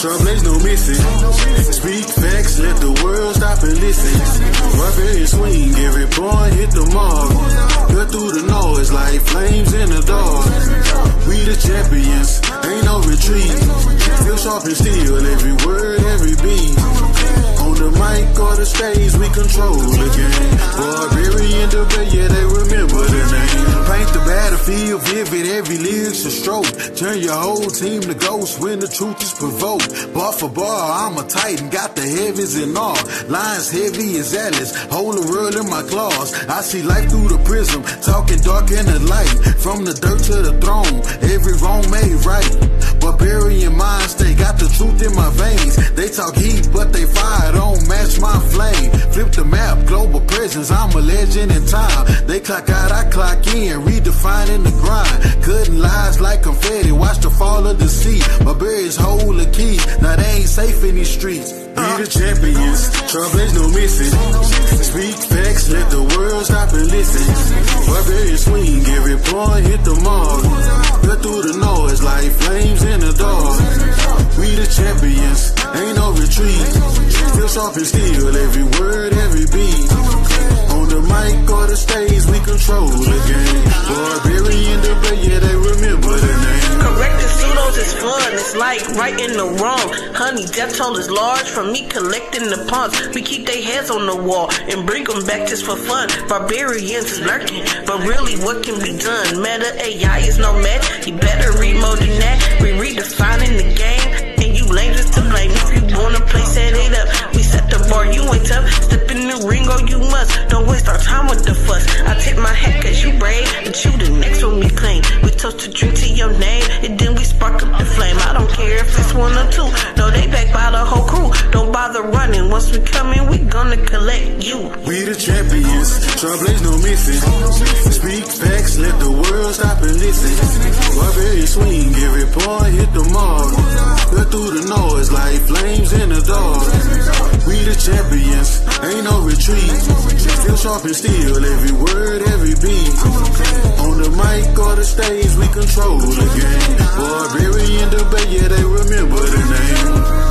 Trouble no missing. Speak facts, let the world stop and listen. Barbarian swing, every boy hit the mark. Cut through the noise like flames in the dark. We the champions, ain't no retreat. Feel sharp and steel, every word, every beat. On the mic or the stage, we control the game. Barbarian debate, yeah, they remember the name. Paint the battlefield vivid, every lyric's a stroke. Turn your whole team to ghosts when the truth is provoked. Bar for bar, I'm a titan, got the heavies and all. Lines heavy as Atlas, hold the world in my claws. I see life through the prism, talking dark and the light. From the dirt to the throne, every wrong made right. Barbarian minds, they got the truth in my veins. They talk heat, but they fire don't match my flame. Flip the map, global presence, I'm a legend in time. They clock out, I clock in, redefining the grind. Cutting lies like confetti, watch the fall of the sea. Barbarians hold the key, now they ain't safe in these streets. We the champions, trouble ain't no missing. Speak facts, let the world stop and listen. Barbarian swing, every point hit the mark. Cut through the noise like flames in the dark. We the champions, ain't no retreat. Feel sharp and steel, every word, every beat. On the mic or the stage, we control the game. Barbarian debate, yeah, they remember the name. Correcting pseudos is fun, it's like righting the wrong. Honey, death toll is large from me collecting the pawns. We keep their heads on the wall and bring them back just for fun. Barbarians is lurking, but really what can be done? Meta AI is no match, you better read more than that. We redefining the game, and you lame just to blame. If you wanna play, set it up. We set the bar, you ain't tough. Step in the ring, oh you must. Don't waste our time with the fuss. I tip my hat cause you brave, and you the next one we claim. We toast to drink to your name, and then we spark up the flame. I don't care if it's one or two, no they back by the whole crew. Don't bother running, once we come in, we gonna collect you. We the champions, trouble ain't no missing. Speak facts, let the world stop and listen. Barbarian swing, every point hit the mark. Cut through the noise like flames in the dark. We the champions, ain't no retreat. Feel sharp and steel, every word, every beat. On the mic or the stage, we control the game. Barbarian debate, yeah, they remember the name.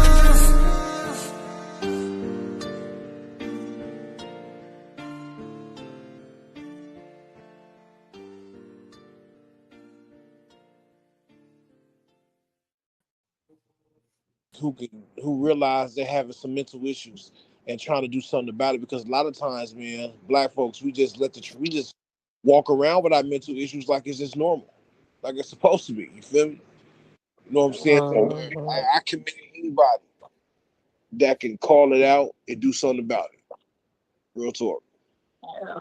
Who realize they're having some mental issues and trying to do something about it, because a lot of times, man, black folks, we just walk around with our mental issues like it's just normal, like it's supposed to be. You feel me? You know what I'm saying? So I commend anybody that can call it out and do something about it. Real talk.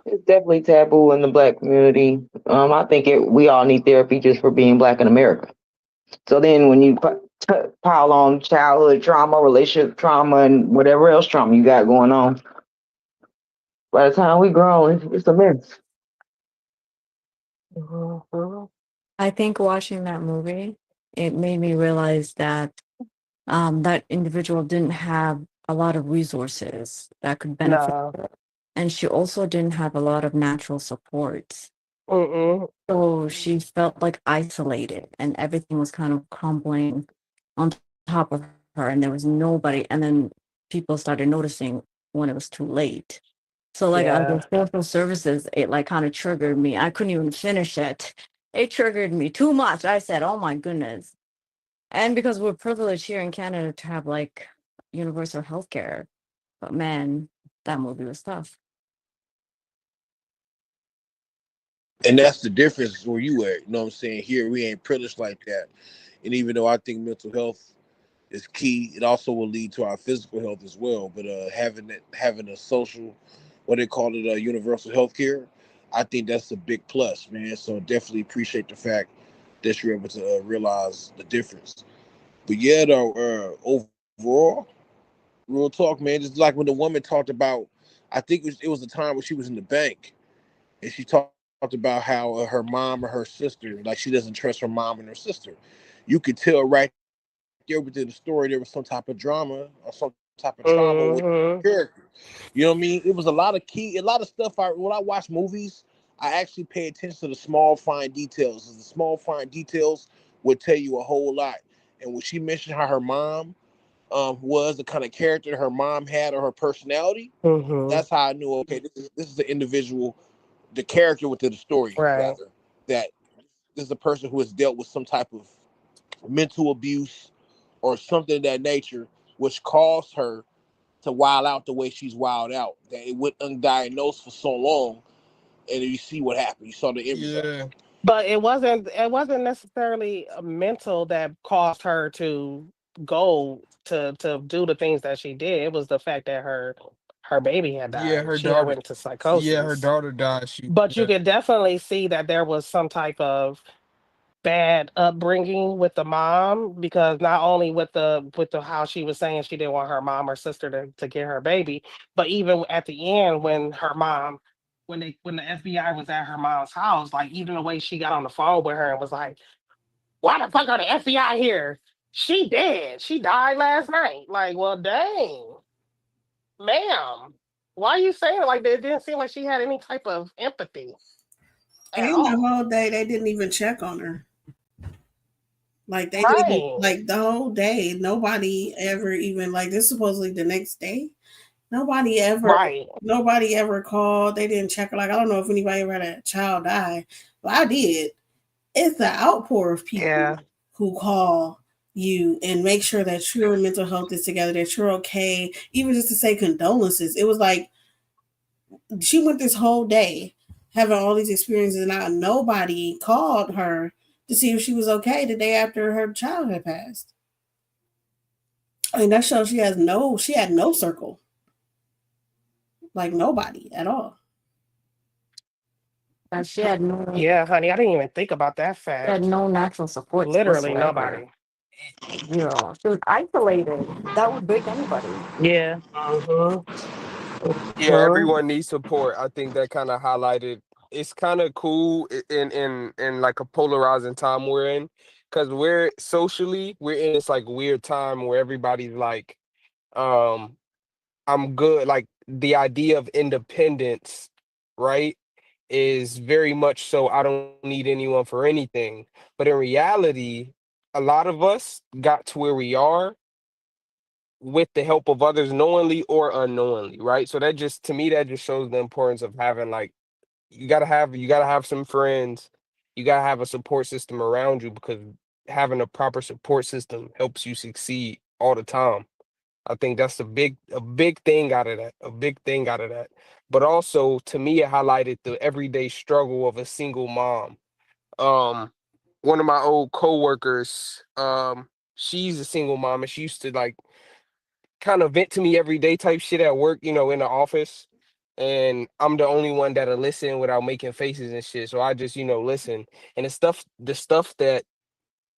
It's definitely taboo in the black community. I think we all need therapy just for being black in America. So then when you pile on childhood trauma, relationship trauma, and whatever else trauma you got going on, by the time we grown, it's a mess. I think watching that movie, it made me realize that that individual didn't have a lot of resources that could benefit her. And she also didn't have a lot of natural support. So she felt like isolated and everything was kind of crumbling on top of her and there was nobody. And then people started noticing when it was too late. So like the social services, it like kind of triggered me. I couldn't even finish it. It triggered me too much. I said, oh my goodness. And because we're privileged here in Canada to have like universal healthcare. But man, that movie was tough. And that's the difference where you at. You know what I'm saying? Here, we ain't privileged like that. And even though I think mental health is key, it also will lead to our physical health as well. But having a social, what they call it, universal health care, I think that's a big plus, man. So definitely appreciate the fact that you're able to realize the difference. But yeah, though, overall, real talk, man, just like when the woman talked about, I think it was a time when she was in the bank, and she talked about how her mom or her sister, like she doesn't trust her mom and her sister. You could tell right there within the story there was some type of drama or some type of trauma with the character. You know what I mean? It was a lot of stuff. When I watch movies, I actually pay attention to the small fine details. The small fine details would tell you a whole lot. And when she mentioned how her mom was, the kind of character her mom had, or her personality, that's how I knew, okay, this is the individual, the character within the story, Right. rather, that this is a person who has dealt with some type of mental abuse or something of that nature, which caused her to wild out the way she's wild out. That it went undiagnosed for so long, and you see what happened. You saw the end result. But it wasn't necessarily a mental that caused her to go to do the things that she did. It was the fact that her baby had Yeah, died. her She had daughter. went into Yeah, her psychosis. daughter died. She. But you Yeah. could definitely see that there was some type of bad upbringing with the mom, because not only with the how she was saying she didn't want her mom or sister to get her baby, but even at the end when her mom, when the FBI was at her mom's house, like even the way she got on the phone with her and was like, "Why the fuck are the FBI here? She dead. She died last night." Like, well, dang, ma'am, why are you saying it like that? It didn't seem like she had any type of empathy at And the all. whole day they didn't even check on her. Like they didn't, Right, like the whole day, nobody ever even, like, this supposedly the next day. Nobody ever right. nobody ever called. They didn't check her. Like, I don't know if anybody ever had a child die, but I did. It's an outpour of people Yeah. who call you and make sure that your mental health is together, that you're okay, even just to say condolences. It was like she went this whole day having all these experiences, and nobody called her to see if she was okay the day after her child had passed. I mean, that shows she had no circle, like nobody at all. And she had no Yeah, honey, I didn't even think about that she had fact. no natural supports Literally whatsoever. nobody. Zero. She was isolated. That would break anybody. Yeah. Mhm. Yeah, Mhm. everyone needs support. I think that kind of highlighted. It's kind of cool in like a polarizing time we're in, because we're in this like weird time where everybody's like, um, I'm good. Like the idea of independence, right, is very much so. I don't need anyone for anything. But in reality, a lot of us got to where we are with the help of others, knowingly or unknowingly, right? So that just, to me, that just shows the importance of having like, you gotta have some friends, you gotta have a support system around you, because having a proper support system helps you succeed all the time. I think that's a big thing out of that, a big thing out of that. But also, to me, it highlighted the everyday struggle of a single mom. Um, One of my old coworkers, she's a single mom, and she used to like kind of vent to me every day type shit at work, in the office. And I'm the only one that'll listen without making faces and shit. So I just, listen. And the stuff that,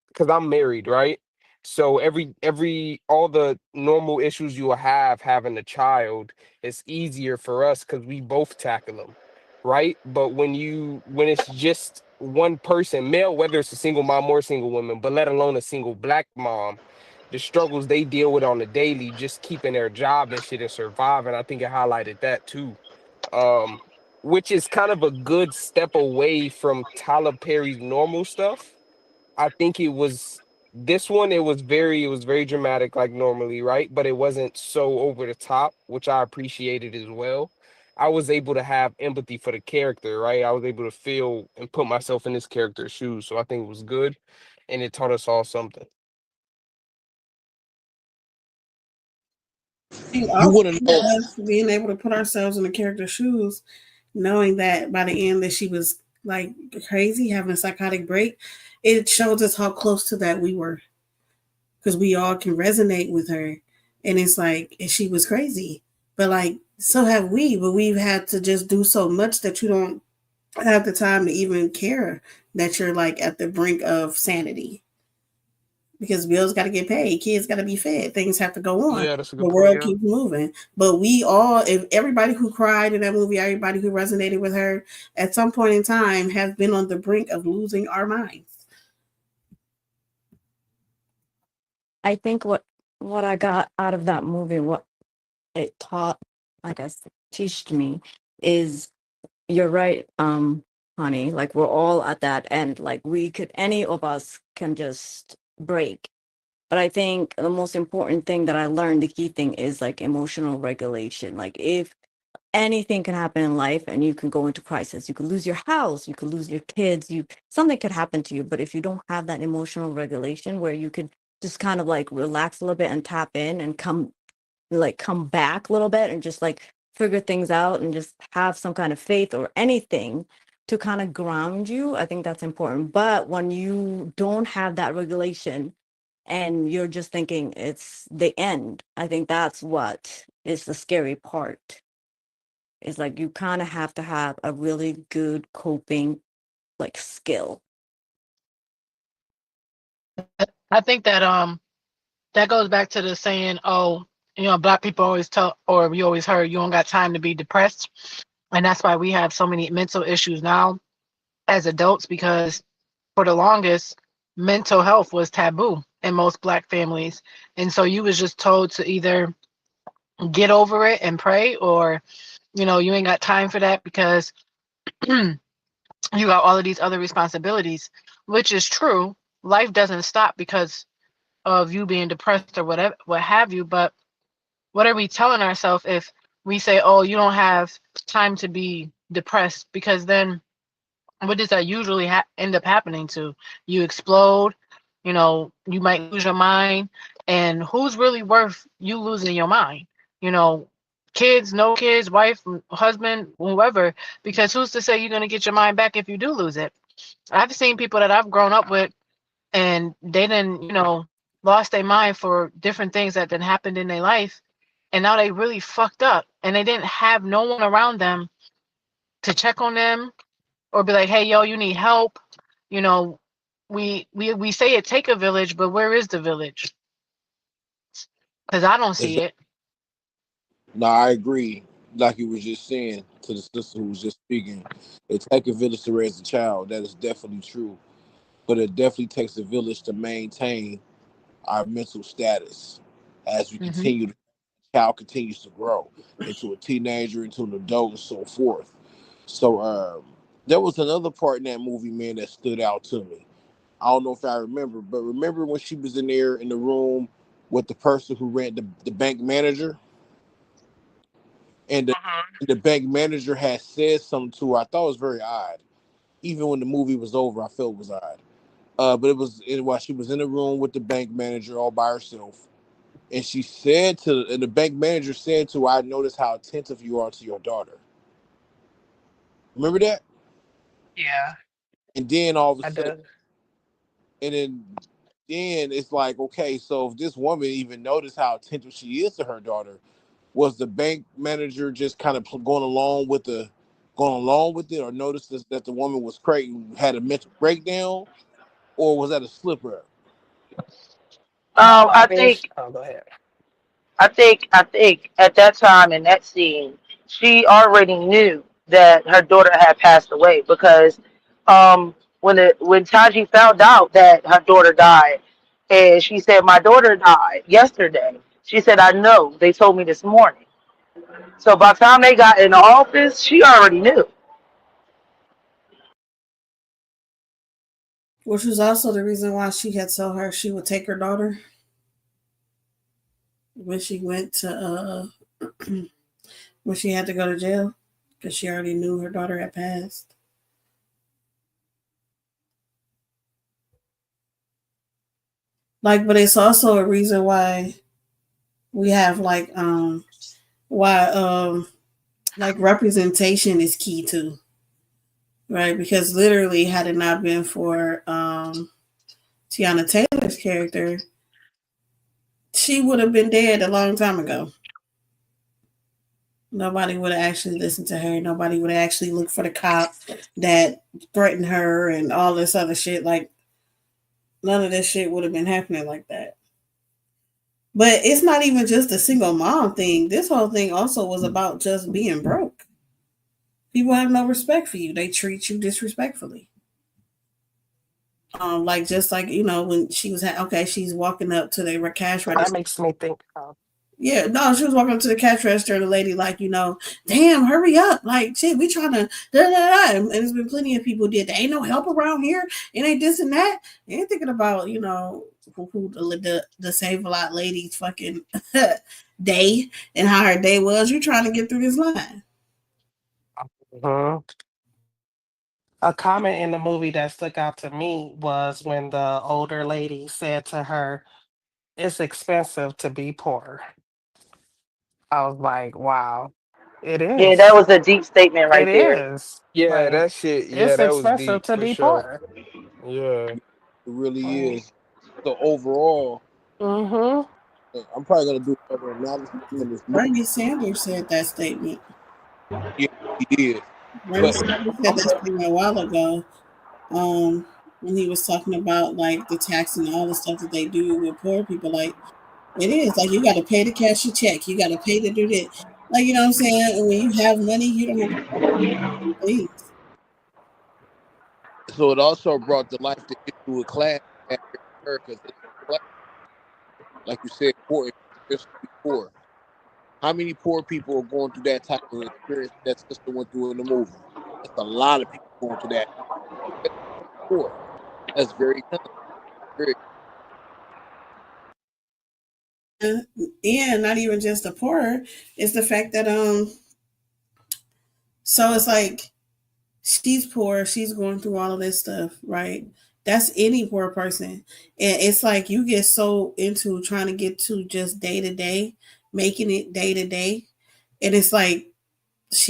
because I'm married, right? So all the normal issues you will have having a child, it's easier for us because we both tackle them, right? But when it's just one person, male, whether it's a single mom or a single woman, but let alone a single black mom, the struggles they deal with on the daily, just keeping their job and shit and surviving. I think it highlighted that too. Um, which is kind of a good step away from Tyler Perry's normal stuff. I think it was this one, it was very dramatic like normally, right? But it wasn't so over the top, which I appreciated as well. I was able to have empathy for the character, right? I was able to feel and put myself in this character's shoes. So I think it was good, and it taught us all something. I think You also want to know? us being able to put ourselves in the character's shoes, knowing that by the end that she was like crazy, having a psychotic break, it shows us how close to that we were, because we all can resonate with her. And it's like, and she was crazy, but like, so have we, but we've had to just do so much that you don't have the time to even care that you're like at the brink of sanity, because bills got to get paid, kids got to be fed, things have to go on. Yeah, that's a The good point. world Yeah. keeps moving. But we all, if everybody who cried in that movie, everybody who resonated with her at some point in time has been on the brink of losing our minds. I think what I got out of that movie, what it taught, I guess, teached me is you're right, honey. Like we're all at that end. Like any of us can just break But I think the most important thing that I learned, the key thing is like emotional regulation. Like if anything can happen in life and you can go into crisis, you could lose your house, you could lose your kids, something could happen to you. But if you don't have that emotional regulation where you could just kind of like relax a little bit and tap in and come back a little bit and just like figure things out and just have some kind of faith or anything to kind of ground you, I think that's important. But when you don't have that regulation and you're just thinking it's the end, I think that's what is the scary part. Is like you kind of have to have a really good coping like skill. I think that goes back to the saying, oh, Black people always tell, or we always heard, you don't got time to be depressed. And that's why we have so many mental issues now as adults, because for the longest, mental health was taboo in most Black families. And so you was just told to either get over it and pray, or, you ain't got time for that because you got all of these other responsibilities, which is true. Life doesn't stop because of you being depressed or whatever, what have you. But what are we telling ourselves if we say, oh, you don't have time to be depressed? Because then what does that usually end up happening to? You explode, you might lose your mind. And who's really worth you losing your mind? Kids, no kids, wife, husband, whoever, because who's to say you're going to get your mind back if you do lose it? I've seen people that I've grown up with and they didn't, lost their mind for different things that then happened in their life. And now they really fucked up and they didn't have no one around them to check on them or be like, hey, yo, you need help. We say it take a village, but where is the village? Because I don't see it. No, I agree. Like you was just saying to the sister who was just speaking, it takes a village to raise a child. That is definitely true. But it definitely takes a village to maintain our mental status as we continue to, child continues to grow into a teenager, into an adult, and so forth. So there was another part in that movie, man, that stood out to me. I don't know if I remember, but remember when she was in there in the room with the person who ran the bank manager? And the bank manager had said something to her. I thought it was very odd. Even when the movie was over, I felt it was odd. But while she was in the room with the bank manager all by herself, and the bank manager said to her, I noticed how attentive you are to your daughter. Remember that? Yeah. And then all of a I sudden, do. and then it's like, okay, so if this woman even noticed how attentive she is to her daughter, was the bank manager just kind of going along with it, or noticed that the woman was crazy, had a mental breakdown, or was that a slip up? I I mean, think oh, go ahead. I think at that time in that scene, she already knew that her daughter had passed away because when Taji found out that her daughter died, and she said, "My daughter died yesterday." She said, "I know. They told me this morning." So by the time they got in the office, she already knew. Which was also the reason why she had told her she would take her daughter when she went to when she had to go to jail because she already knew her daughter had passed. Like, but it's also a reason why we have like representation is key too, right? Because literally, had it not been for Tiana Taylor's character, she would have been dead a long time ago. Nobody would have actually listened to her. Nobody would have actually looked for the cop that threatened her and all this other shit. Like, none of this shit would have been happening like that. But it's not even just a single mom thing. This whole thing also was about just being broke. People have no respect for you. They treat you disrespectfully. Like just like when she was she's walking up to the cash That register. makes me think. Yeah, no, she was walking up to the cash register, and the lady like, damn, hurry up, like shit, we trying to da da da. And there's been plenty of people did. There ain't no help around here. It ain't this and that. They ain't thinking about who the Save a Lot lady's fucking day and how her day was. You're trying to get through this line. Mhm. A comment in the movie that stuck out to me was when the older lady said to her, "It's expensive to be poor." I was like, wow, it Yeah, that is. was a deep statement It right there. is. Yeah, Like, that shit. Yeah, it's that was expensive deep to for be sure. poor. Yeah. It really Mm-hmm. is. So overall, Mm-hmm. I'm probably gonna do another analysis on this movie. Bernie Sanders said that statement. Yeah, he did. Bernie But Sanders said I'm that statement a while ago. When he was talking about like the tax and all the stuff that they do with poor people, like it is like you got to pay to cash your check, you got to pay to do that. Like you know what I'm saying? And when you have money, you don't have to pay for things. so it also brought to life the issue of class in America. Like you said, poor, especially poor. How many poor people are going through that type of experience that sister went through in the movie? It's a lot of people going through that. Poor. That's very common. Very. And not even just the poor, it's the fact that so it's like she's poor, she's going through all of this stuff, right? That's any poor person. And it's like you get so into trying to get to just day to day, making it day to day. And it's like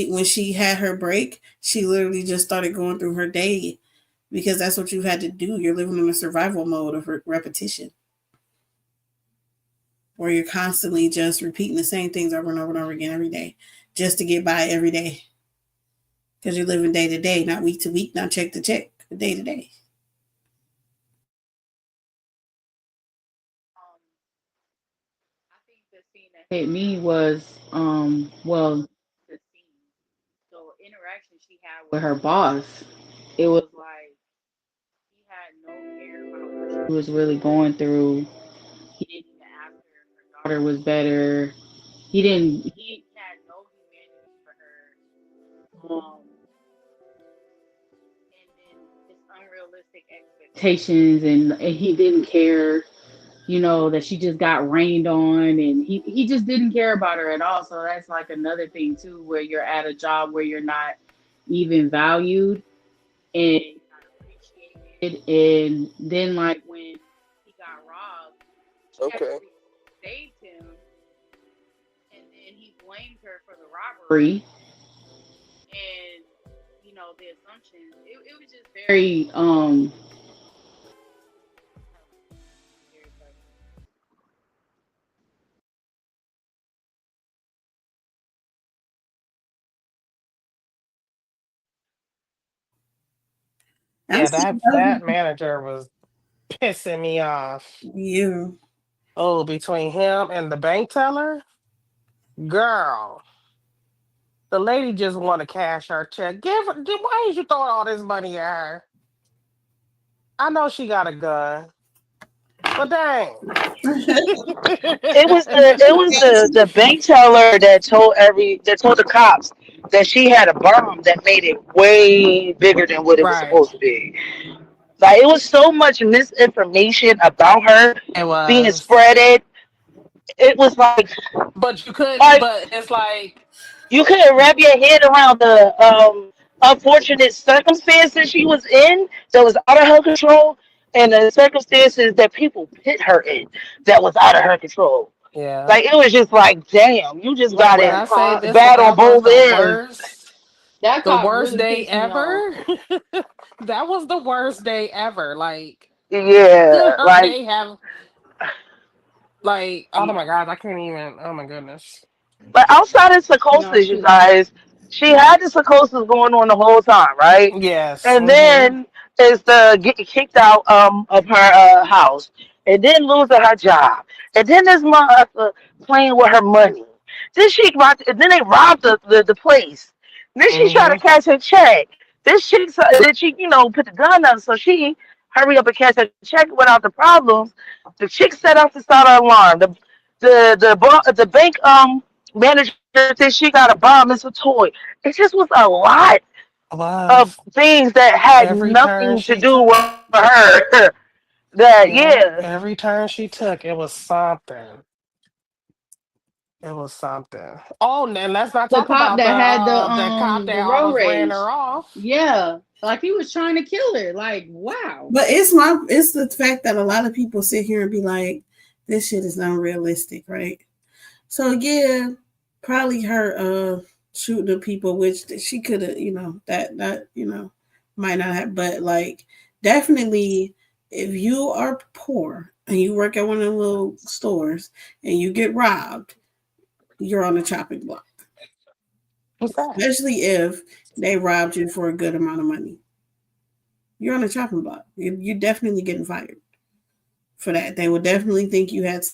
when she had her break, she literally just started going through her day because that's what you had to do. You're living in a survival mode of repetition where you're constantly just repeating the same things over and over and over again every day just to get by every day. Because you're living day to day, not week to week, not check to check, but day to day. I think the scene that hit me was well the scene. So interaction she had with her boss. It was like he had no care about what she was really going through. He didn't even ask her if her daughter was better. He had no humanity for her. And then his unrealistic expectations and he didn't care, that she just got rained on and he just didn't care about her at all. So that's like another thing too, where you're at a job where you're not even valued and not appreciated. And then like when he got robbed, she Okay. actually saved him and then he blamed her for the robbery. And the assumptions, it was just very I'm Yeah, still that manager was pissing me off. you. Oh, between him and the bank teller, girl, the lady just want to cash her check. Why is you throwing all this money at her? I know she got a gun, but dang. It was the bank teller that told the cops that she had a bomb that made it way bigger than what it was Right. supposed to be. Like it was so much misinformation about her It being was. spreaded. It was But you couldn't, like but it's like, you couldn't wrap your head around the unfortunate circumstances she was in that was out of her control, and the circumstances that people put her in that was out of her control. yeah. Like it was just like, damn, you just like got When it I say this, bad on that was both ends. that the cop worst really day pissed me off. ever. That was the worst day ever. Like, could Yeah, her like day have, like, oh my God, I can't even, oh my goodness. but outside of No, psychosis, she you was not. guys, she had the psychosis going on the whole time, right? Yes. And Mm-hmm. then is the getting kicked out of her house, and then losing her job, and then this mother playing with her money. Then they robbed the place. Then she tried to Mm-hmm. cash her check. This chick, then she put the gun up, so she hurry up and cash her check without the problems. The chick set off to start an alarm. The bank manager said she got a bomb. It's a toy. It just was a lot of Was things that had every turn nothing to she do took. with her. That Yeah, yeah. every turn she took, it was something. It was something. Oh, and let's not The talk cop about that had the cop that the road almost ran rage. her off. Yeah, like he was trying to kill her. Like, wow. But it's the fact that a lot of people sit here and be like, this shit is unrealistic, right? So yeah, probably her shooting the people, which she could have, that might not have, but like definitely if you are poor and you work at one of the little stores and you get robbed, you're on the chopping block. What's that? Especially if they robbed you for a good amount of money. You're on the chopping block. You're definitely getting fired for that. They would definitely think you had.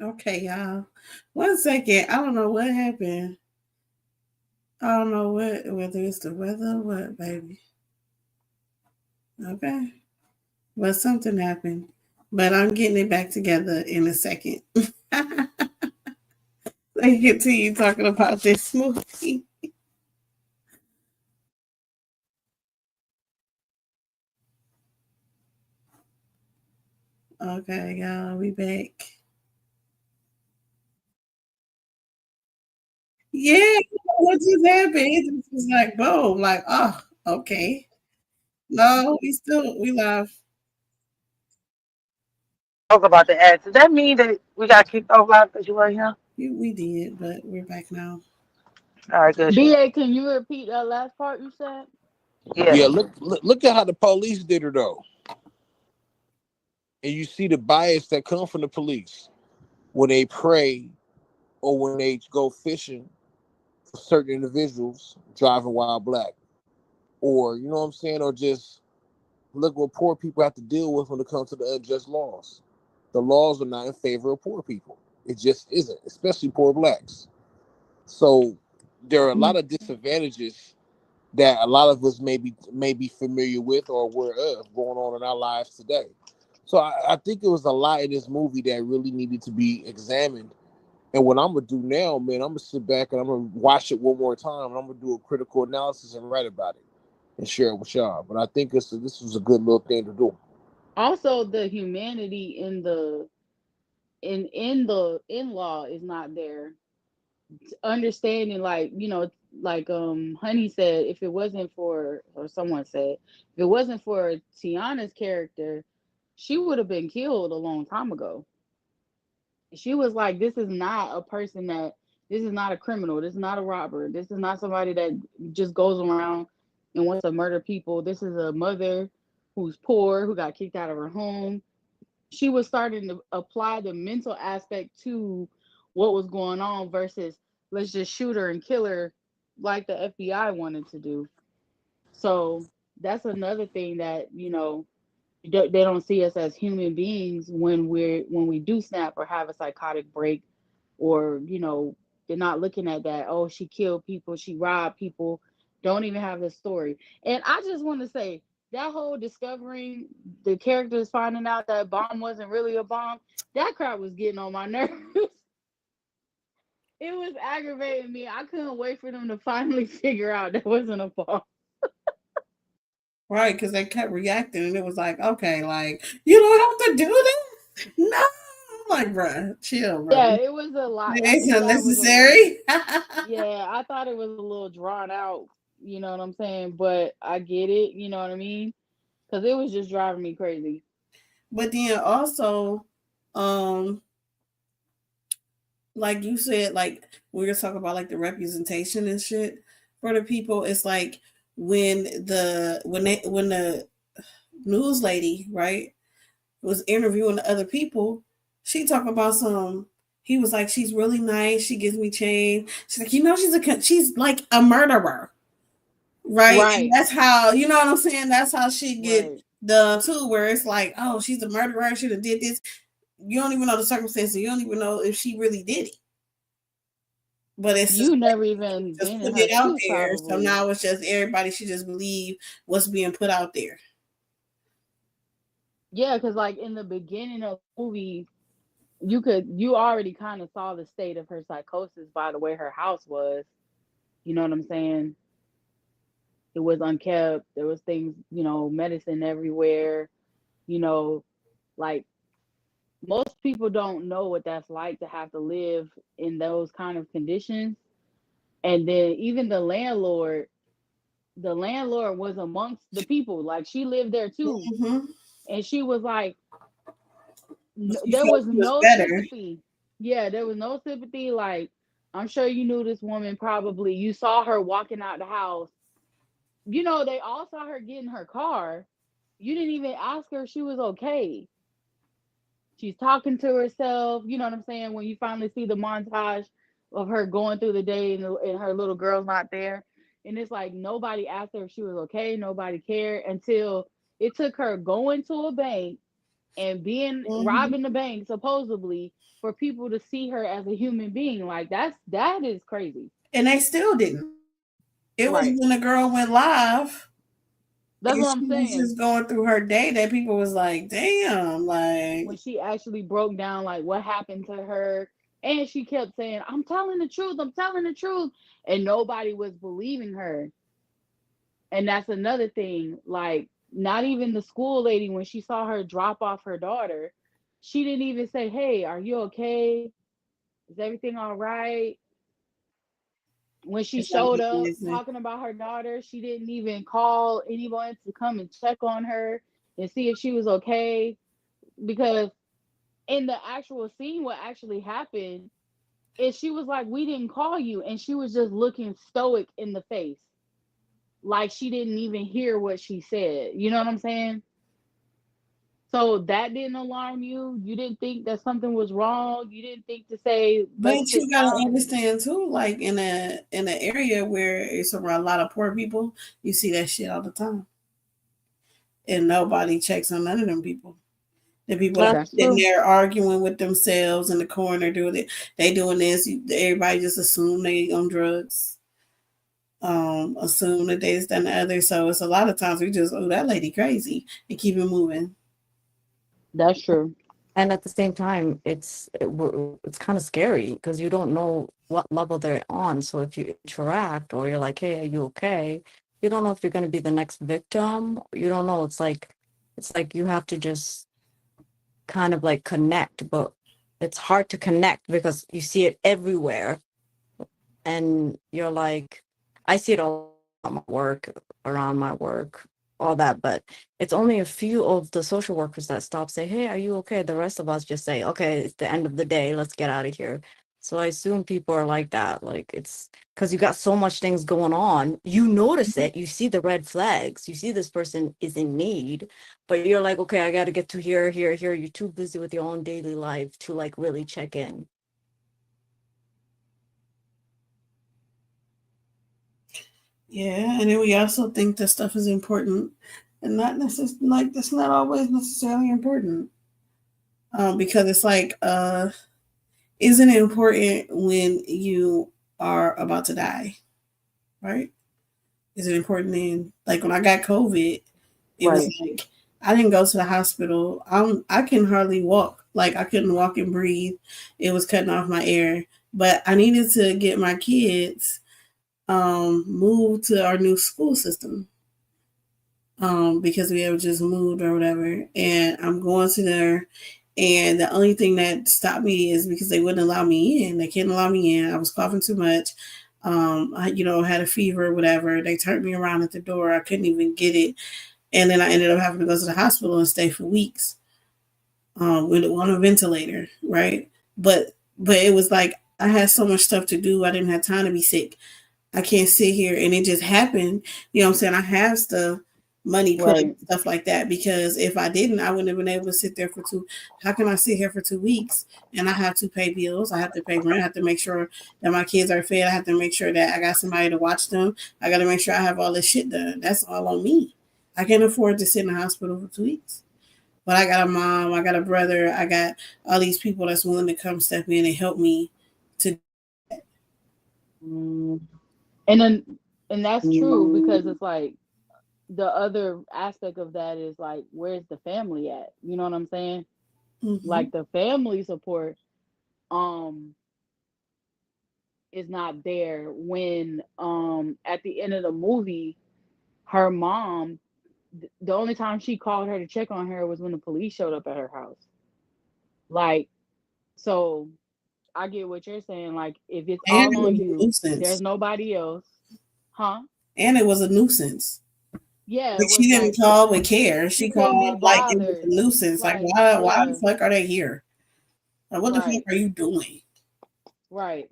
Okay, y'all. 1 second. I don't know what happened. I don't know whether it's the weather or what, baby. Okay. But something happened. But I'm getting it back together in a second. Let's get to you talking about this movie. Okay, y'all, we back. Yeah, what just happened? It just was like boom, like, oh, okay. No, we live. Talk about the ads. Does that mean that we got kicked off live because you weren't here? We did, but we're back now. All right, good shit. BA, can you repeat that last part you said? Yeah, Yes. look at how the police did her though, and you see the bias that come from the police when they pray or when they go fishing for certain individuals driving while black, or you know what I'm saying, or just look what poor people have to deal with when it comes to the unjust laws. The laws are not in favor of poor people. It just isn't, especially poor blacks. So there are a lot of disadvantages that a lot of us may be familiar with or aware of going on in our lives today. So I think it was a lot in this movie that really needed to be examined. And what I'm gonna do now, man, I'm gonna sit back and I'm gonna watch it one more time and I'm gonna do a critical analysis and write about it and share it with y'all. But I think this was a good little thing to do. Also, the humanity in the in law is not there. Understanding, like, like Honey said, if it wasn't for, or someone said, if it wasn't for Tiana's character, she would have been killed a long time ago. She was like, this is not a person that, this is not a criminal, this is not a robber, this is not somebody that just goes around and wants to murder people. This is a mother who's poor, who got kicked out of her home. She was starting to apply the mental aspect to what was going on versus let's just shoot her and kill her like the FBI wanted to do. So that's another thing that, they don't see us as human beings when we do snap or have a psychotic break, or they're not looking at that, oh, she killed people, she robbed people, don't even have the story. And I just want to say that whole discovering the characters finding out that bomb wasn't really a bomb, that crap was getting on my nerves. It was aggravating me. I couldn't wait for them to finally figure out that wasn't a bomb. Right, because they kept reacting, and it was like, okay, like you don't have to do this. No, I'm like, bruh, chill, bro. Yeah, it was a lot. It's I thought it was a little, unnecessary. yeah, I thought it was a little drawn out. You know what I'm saying? But I get it. You know what I mean? Because it was just driving me crazy. But then also, like you said, like we were talking about like the representation and shit for the people. It's like when the news lady, right, was interviewing the other people, she talked about some. He was like, she's really nice. She gives me change. She's like, she's like a murderer, right? Right. And that's how, you know what I'm saying. That's how she get Right. the too, where it's like, oh, she's a murderer. She done did this. You don't even know the circumstances. You don't even know if she really did it. But it's You never even just been put in her it out shoes, there. So probably. now it's just everybody should just believe what's being put out there. Yeah, because like in the beginning of the movie, you already kind of saw the state of her psychosis by the way her house was. You know what I'm saying? It was unkept. There was things, medicine everywhere. You know, like most people don't know what that's like to have to live in those kind of conditions. And then even the landlord was amongst the people. Like she lived there too. Mm-hmm. And she was like, She there felt was she was no better. sympathy. Yeah, there was no sympathy. Like, I'm sure you knew this woman probably. You saw her walking out the house. They all saw her get in her car. You didn't even ask her if she was okay. She's talking to herself. You know what I'm saying? When you finally see the montage of her going through the day and her little girl's not there. And it's like nobody asked her if she was okay. Nobody cared until it took her going to a bank and being Mm-hmm. robbing the bank supposedly for people to see her as a human being. Like that is crazy. And they still didn't. It was Right. when the girl went live That's and what she I'm was saying. just going through her day that people was like, damn, When like she actually broke down like what happened to her, and she kept saying, I'm telling the truth, I'm telling the truth. And nobody was believing her. And that's another thing. Like, not even the school lady, when she saw her drop off her daughter, she didn't even say, hey, are you okay? Is everything all right? When she it's like showed up amazing. talking about her daughter, she didn't even call anyone to come and check on her and see if she was okay. Because in the actual scene, what actually happened is she was like, we didn't call you. And she was just looking stoic in the face. Like she didn't even hear what she said. You know what I'm saying? So that didn't alarm you. You didn't think that something was wrong. You didn't think to say, let's But sit you gotta down and understand too, like in an area where it's around a lot of poor people, you see that shit all the time. And nobody checks on none of them people. The people that are that's sitting true. there arguing with themselves in the corner doing it, they doing this. Everybody just assume they on drugs. Assume that they this, that, and the other. So it's a lot of times we just, oh, that lady crazy, and keep it moving. That's true. And at the same time, it's kind of scary because you don't know what level they're on. So if you interact or you're like, "Hey, are you okay?" You don't know if you're going to be the next victim. You don't know. It's like you have to just kind of like connect, but it's hard to connect because you see it everywhere, and you're like, I see it all at my work, around my work, all that, but it's only a few of the social workers that stop, say, hey, are you okay? The rest of us just say, okay, it's the end of the day, let's get out of here. So I assume people are like that. Like, it's because you got so much things going on. You notice it, you see the red flags, you see this person is in need, but you're like, okay, I got to get to here, here, here. You're too busy with your own daily life to like really check in. Yeah, and then we also think that stuff is important, and not necessarily like that's not always necessarily important. Because it's like, isn't it important when you are about to die, right? Is it important then? Like when I got COVID, it was Right. like I didn't go to the hospital. I can hardly walk. Like I couldn't walk and breathe. It was cutting off my air. But I needed to get my kids moved to our new school system. because we have just moved or whatever. And I'm going to there. And the only thing that stopped me is because they wouldn't allow me in. They can't allow me in. I was coughing too much. I, had a fever or whatever. They turned me around at the door. I couldn't even get it. And then I ended up having to go to the hospital and stay for weeks on a ventilator, right? But it was like I had so much stuff to do. I didn't have time to be sick. I can't sit here and it just happened. You know what I'm saying? I have stuff, money put Right. stuff like that, because if I didn't, I wouldn't have been able to sit there for how can I sit here for 2 weeks and I have to pay bills, I have to pay rent, I have to make sure that my kids are fed, I have to make sure that I got somebody to watch them, I got to make sure I have all this shit done. That's all on me. I can't afford to sit in the hospital for 2 weeks. But I got a mom, I got a brother, I got all these people that's willing to come step in and help me to. And that's true, because it's like the other aspect of that is like, where's the family at? You know what I'm saying? Like the family support is not there when at the end of the movie, her mom, the only time she called her to check on her was when the police showed up at her house. Like, so I get what you're saying. Like, if it's And all it on was a you, nuisance. there's nobody else. Huh? And it was a nuisance. Yeah, Like, she didn't call with care. She called like it was a nuisance. Like, why the fuck are they here? Like, what the fuck are you doing? Right.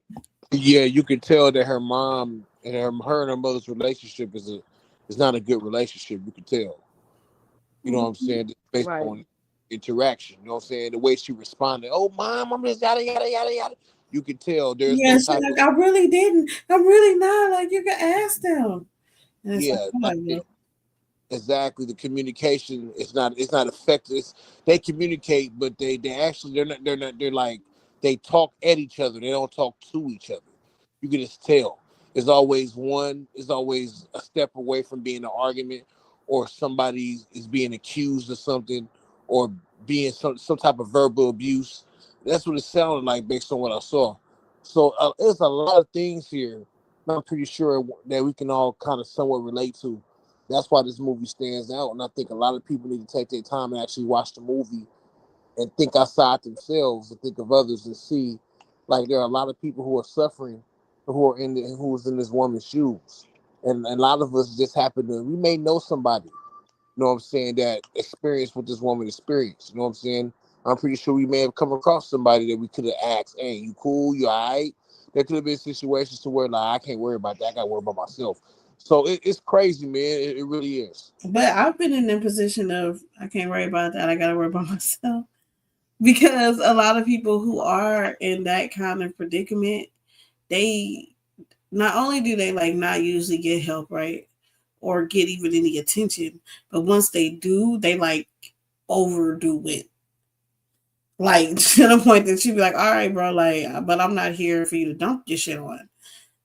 Yeah, you could tell that her mom and her and her mother's relationship is not a good relationship. You could tell. You know what I'm saying? Just based on interaction. You know what I'm saying? The way she responded. Oh, mom, I'm just yada yada yada yada. You could tell there's no type like, I really didn't. I'm really not. Like, you can ask them. And yeah, exactly. The communication is not effective. They communicate, but they're like they talk at each other. They don't talk to each other. You can just tell. It's always a step away from being an argument, or somebody is being accused of something, or being some type of verbal abuse. That's what it sounded like based on what I saw. So there's a lot of things here I'm pretty sure that we can all kind of somewhat relate to. That's why this movie stands out, and I think a lot of people need to take their time and actually watch the movie and think outside themselves and think of others and see, like, there are a lot of people who are suffering, who's in this woman's shoes, and a lot of us just happen to, we may know somebody, you know what I'm saying, that experienced what this woman experienced. You know what I'm saying? I'm pretty sure we may have come across somebody that we could have asked, "Hey, you cool? You all right?" There could have been situations to where, like, I can't worry about that. I got to worry about myself. So it's crazy, man. It really is. But I've been in the position of, I can't worry about that. I got to worry about myself. Because a lot of people who are in that kind of predicament, they not only do they like not usually get help, right? Or get even any attention, but once they do, they like overdo it. Like, to the point that she'd be like, all right, bro, like, but I'm not here for you to dump your shit on.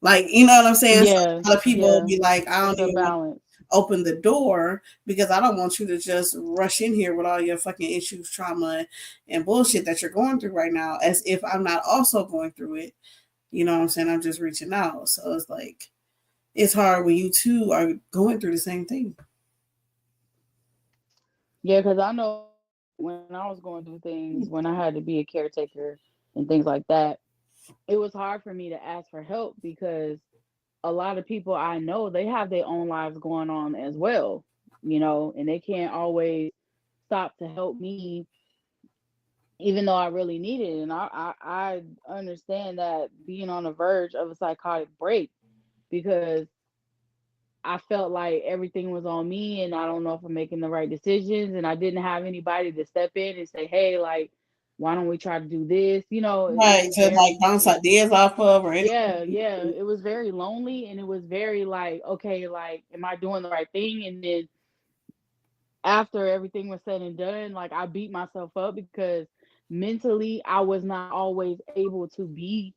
Like, you know what I'm saying? So a lot of people will be like, I don't even want to open the door because I don't want you to just rush in here with all your fucking issues, trauma, and bullshit that you're going through right now, as if I'm not also going through it. You know what I'm saying? I'm just reaching out. So it's like, it's hard when you two are going through the same thing. Yeah, because I know when I was going through things, when I had to be a caretaker and things like that, it was hard for me to ask for help because a lot of people I know, they have their own lives going on as well, and they can't always stop to help me, even though I really need it. And I understand that being on the verge of a psychotic break, because I felt like everything was on me and I don't know if I'm making the right decisions, and I didn't have anybody to step in and say, hey, like, why don't we try to do this? Right, to like bounce ideas off of or anything. Yeah. It was very lonely, and it was very like, okay, like, am I doing the right thing? And then after everything was said and done, like, I beat myself up because mentally I was not always able to be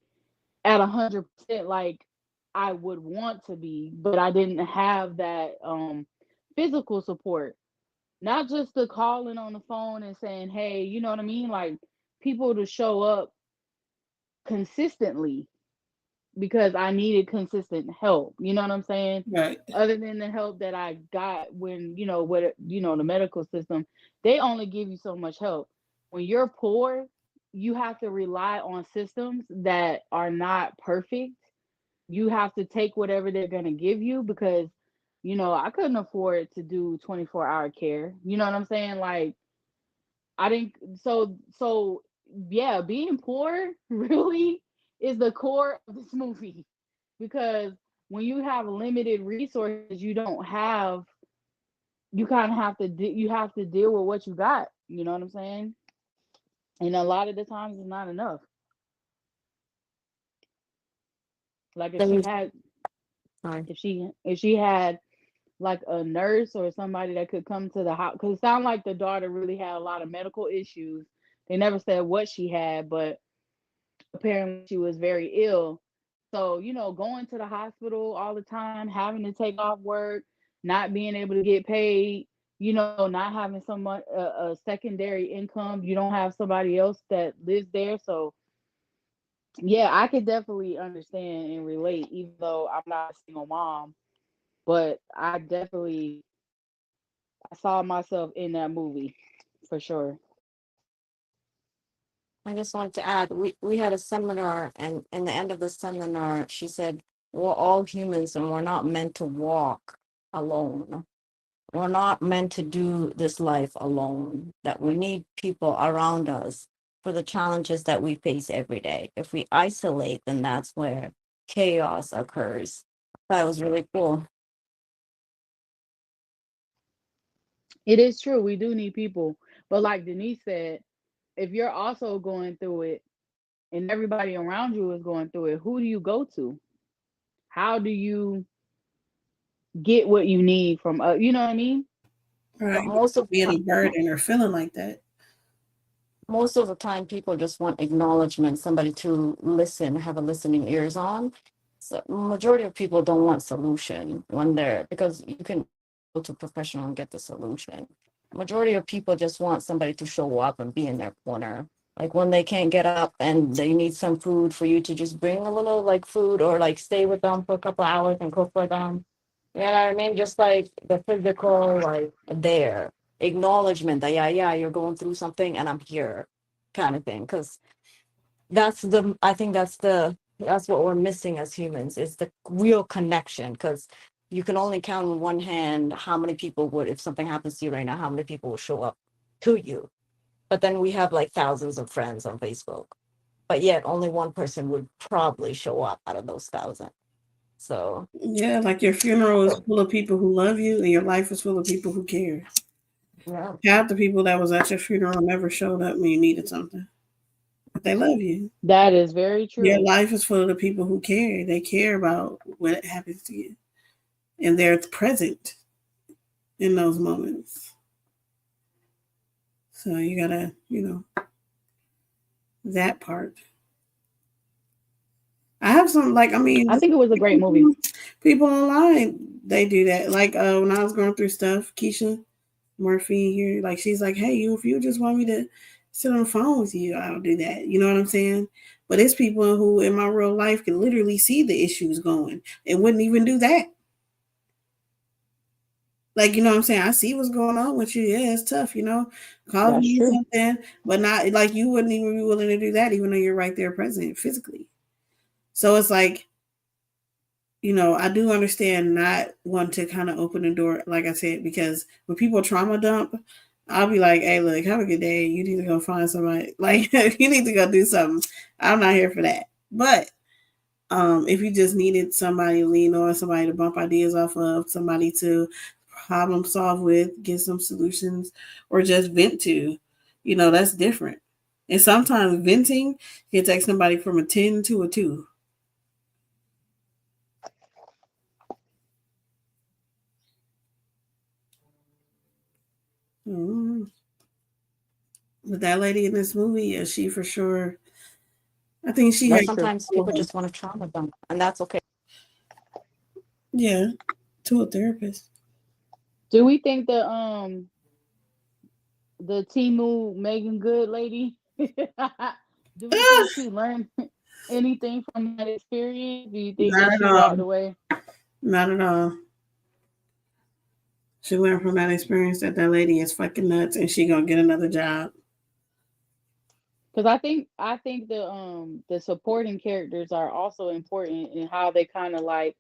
at 100% like I would want to be, but I didn't have that physical support. Not just the calling on the phone and saying, hey, you know what I mean? Like, people to show up consistently, because I needed consistent help. You know what I'm saying? Right. Other than the help that I got when, the medical system, they only give you so much help. When you're poor, you have to rely on systems that are not perfect. You have to take whatever they're going to give you because, I couldn't afford to do 24-hour care. You know what I'm saying? Like, I didn't, so yeah, being poor really is the core of this movie because when you have limited resources, you kind of have to you have to deal with what you got. You know what I'm saying? And a lot of the times it's not enough. Like if Then she you, had, sorry. if she had like a nurse or somebody that could come to the house, because it sounded like the daughter really had a lot of medical issues. They never said what she had, but apparently she was very ill. So, going to the hospital all the time, having to take off work, not being able to get paid, not having someone a secondary income. You don't have somebody else that lives there. So, yeah, I could definitely understand and relate, even though I'm not a single mom. But I saw myself in that movie for sure. I just wanted to add, we had a seminar, and in the end of the seminar, she said, we're all humans and we're not meant to walk alone. We're not meant to do this life alone, that we need people around us for the challenges that we face every day. If we isolate, then that's where chaos occurs. That was really cool. It is true. We do need people. But like Denise said, if you're also going through it and everybody around you is going through it, who do you go to? How do you get what you need from, you know what I mean? But Right. Being a burden or feeling like that. Most of the time people just want acknowledgement, somebody to listen, have a listening ears on. So majority of people don't want solution when they're, because you can go to professional and get the solution. Majority of people just want somebody to show up and be in their corner. Like when they can't get up and they need some food, for you to just bring a little like food or like stay with them for a couple hours and cook for them. You know what I mean? Just like the physical, like there acknowledgement that yeah, you're going through something and I'm here, kind of thing. Because I think that's what we're missing as humans, is the real connection. Because you can only count on one hand how many people would, if something happens to you right now, how many people will show up to you. But then we have like thousands of friends on Facebook, but yet only one person would probably show up out of those 1,000. So yeah, like your funeral is full of people who love you, and your life is full of people who care. yeah, Half the people that was at your funeral never showed up when you needed something, but they love you. That is very Your true. life is full of the people who care. They care about what happens to you, and they're present in those moments. So you gotta, that part. I have some I think it was a great movie. people online they do that. Like when I was going through stuff, Keisha Murphy here, like she's like, "Hey, if you just want me to sit on the phone with you, I'll do that." You know what I'm saying? But it's people who in my real life can literally see the issues going and wouldn't even do that. Like, you know what I'm saying? I see what's going on with you. Yeah, it's tough, call That's me true. something, but not like you wouldn't even be willing to do that, even though you're right there present physically. So it's like, I do understand not wanting to kind of open the door, like I said, because when people trauma dump, I'll be like, hey, look, have a good day. You need to go find somebody. Like, you need to go do something. I'm not here for that. But if you just needed somebody to lean on, somebody to bump ideas off of, somebody to problem solve with, get some solutions, or just vent to, that's different. And sometimes venting can take somebody from a 10 to a 2. Mm. But that lady in this movie, yeah, she for sure. I think she but had. sometimes people just want to trauma dump, and that's okay. Yeah, to a therapist. Do we think the Timu Megan Good lady? Do we think she learned? anything from that experience? Do you think Not that at she walked all. away? Not at all. She learned from that experience that that lady is fucking nuts and she gonna get another job. Because I think the supporting characters are also important in how they kind of like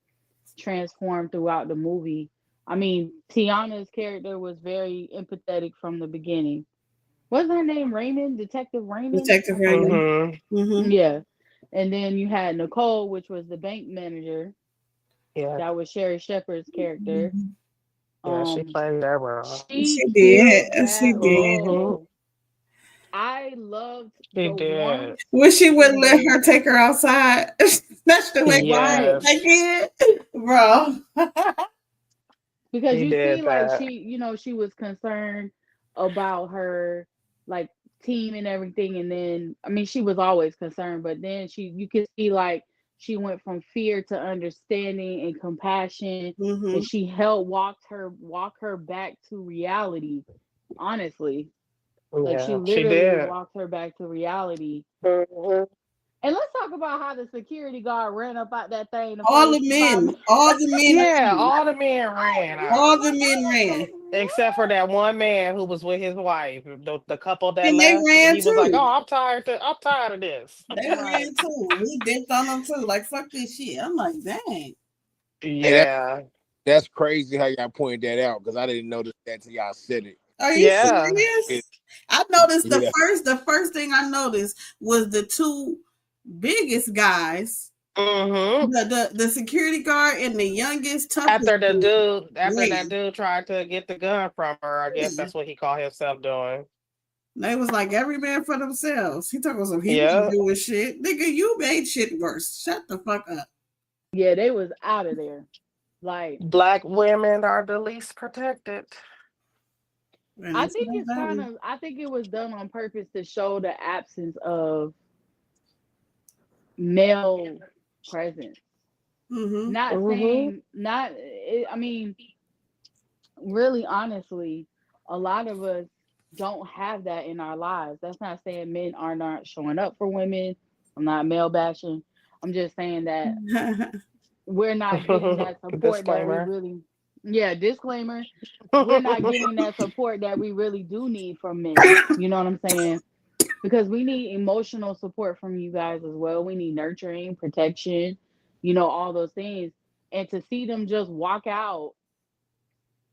transform throughout the movie. I mean, Tiana's character was very empathetic from the beginning. What's her name? Raymond, Detective Raymond. Detective I think Raymond. Mm-hmm. Mm-hmm. yeah. And then you had Nicole, which was the bank manager. Yeah. That was Sherry Shepherd's character. Yeah, she played that role. She She killed did. She that did. Mm-hmm. role. I loved She the warmth did. Wish she wouldn't in let the her take her outside. That's the way right. they Yes, did, bro. Because she you see, did like that. she was concerned about her like team and everything, and then I mean, she was always concerned, but then you could see like she went from fear to understanding and compassion, Mm-hmm. and she helped walk her back to reality. Honestly, like she Yeah, she literally did. walked her back to reality. Mm-hmm. And let's talk about how the security guard ran up out that thing the All first the 5 men, minutes. all the men Yeah, ran. all the men ran All out. the men ran. Except for that one man who was with his wife. The couple that And they left, ran he was like, too. "Oh, I'm tired of this." They Right. ran too. We dipped on them too. Like, fuck this shit. I'm like, dang. Hey, Yeah, that's crazy how y'all pointed that out because I didn't notice that till y'all said it. Are you yeah. serious? I noticed Yeah. the first thing I noticed was the two biggest guys, Mm-hmm. the security guard and the youngest toughest After man. that dude tried to get the gun from her, I guess that's what he called himself doing. They was like every man for themselves. He talking some he Yeah, was doing shit. Nigga, you made shit worse. Shut the fuck up. Yeah, they was out of there. Like black women are the least protected. And I it's think not it's that kind one. of I think it was done on purpose to show the absence of male presence. Mm-hmm. Not Mm-hmm. saying not I mean, really honestly, a lot of us don't have that in our lives. That's not saying men are not showing up for women. I'm not male bashing. I'm just saying that we're not getting that support that we Disclaimer. really disclaimer, we're not getting that support that we really do need from men. You know what I'm saying? Because we need emotional support from you guys as well. We need nurturing, protection, all those things. And to see them just walk out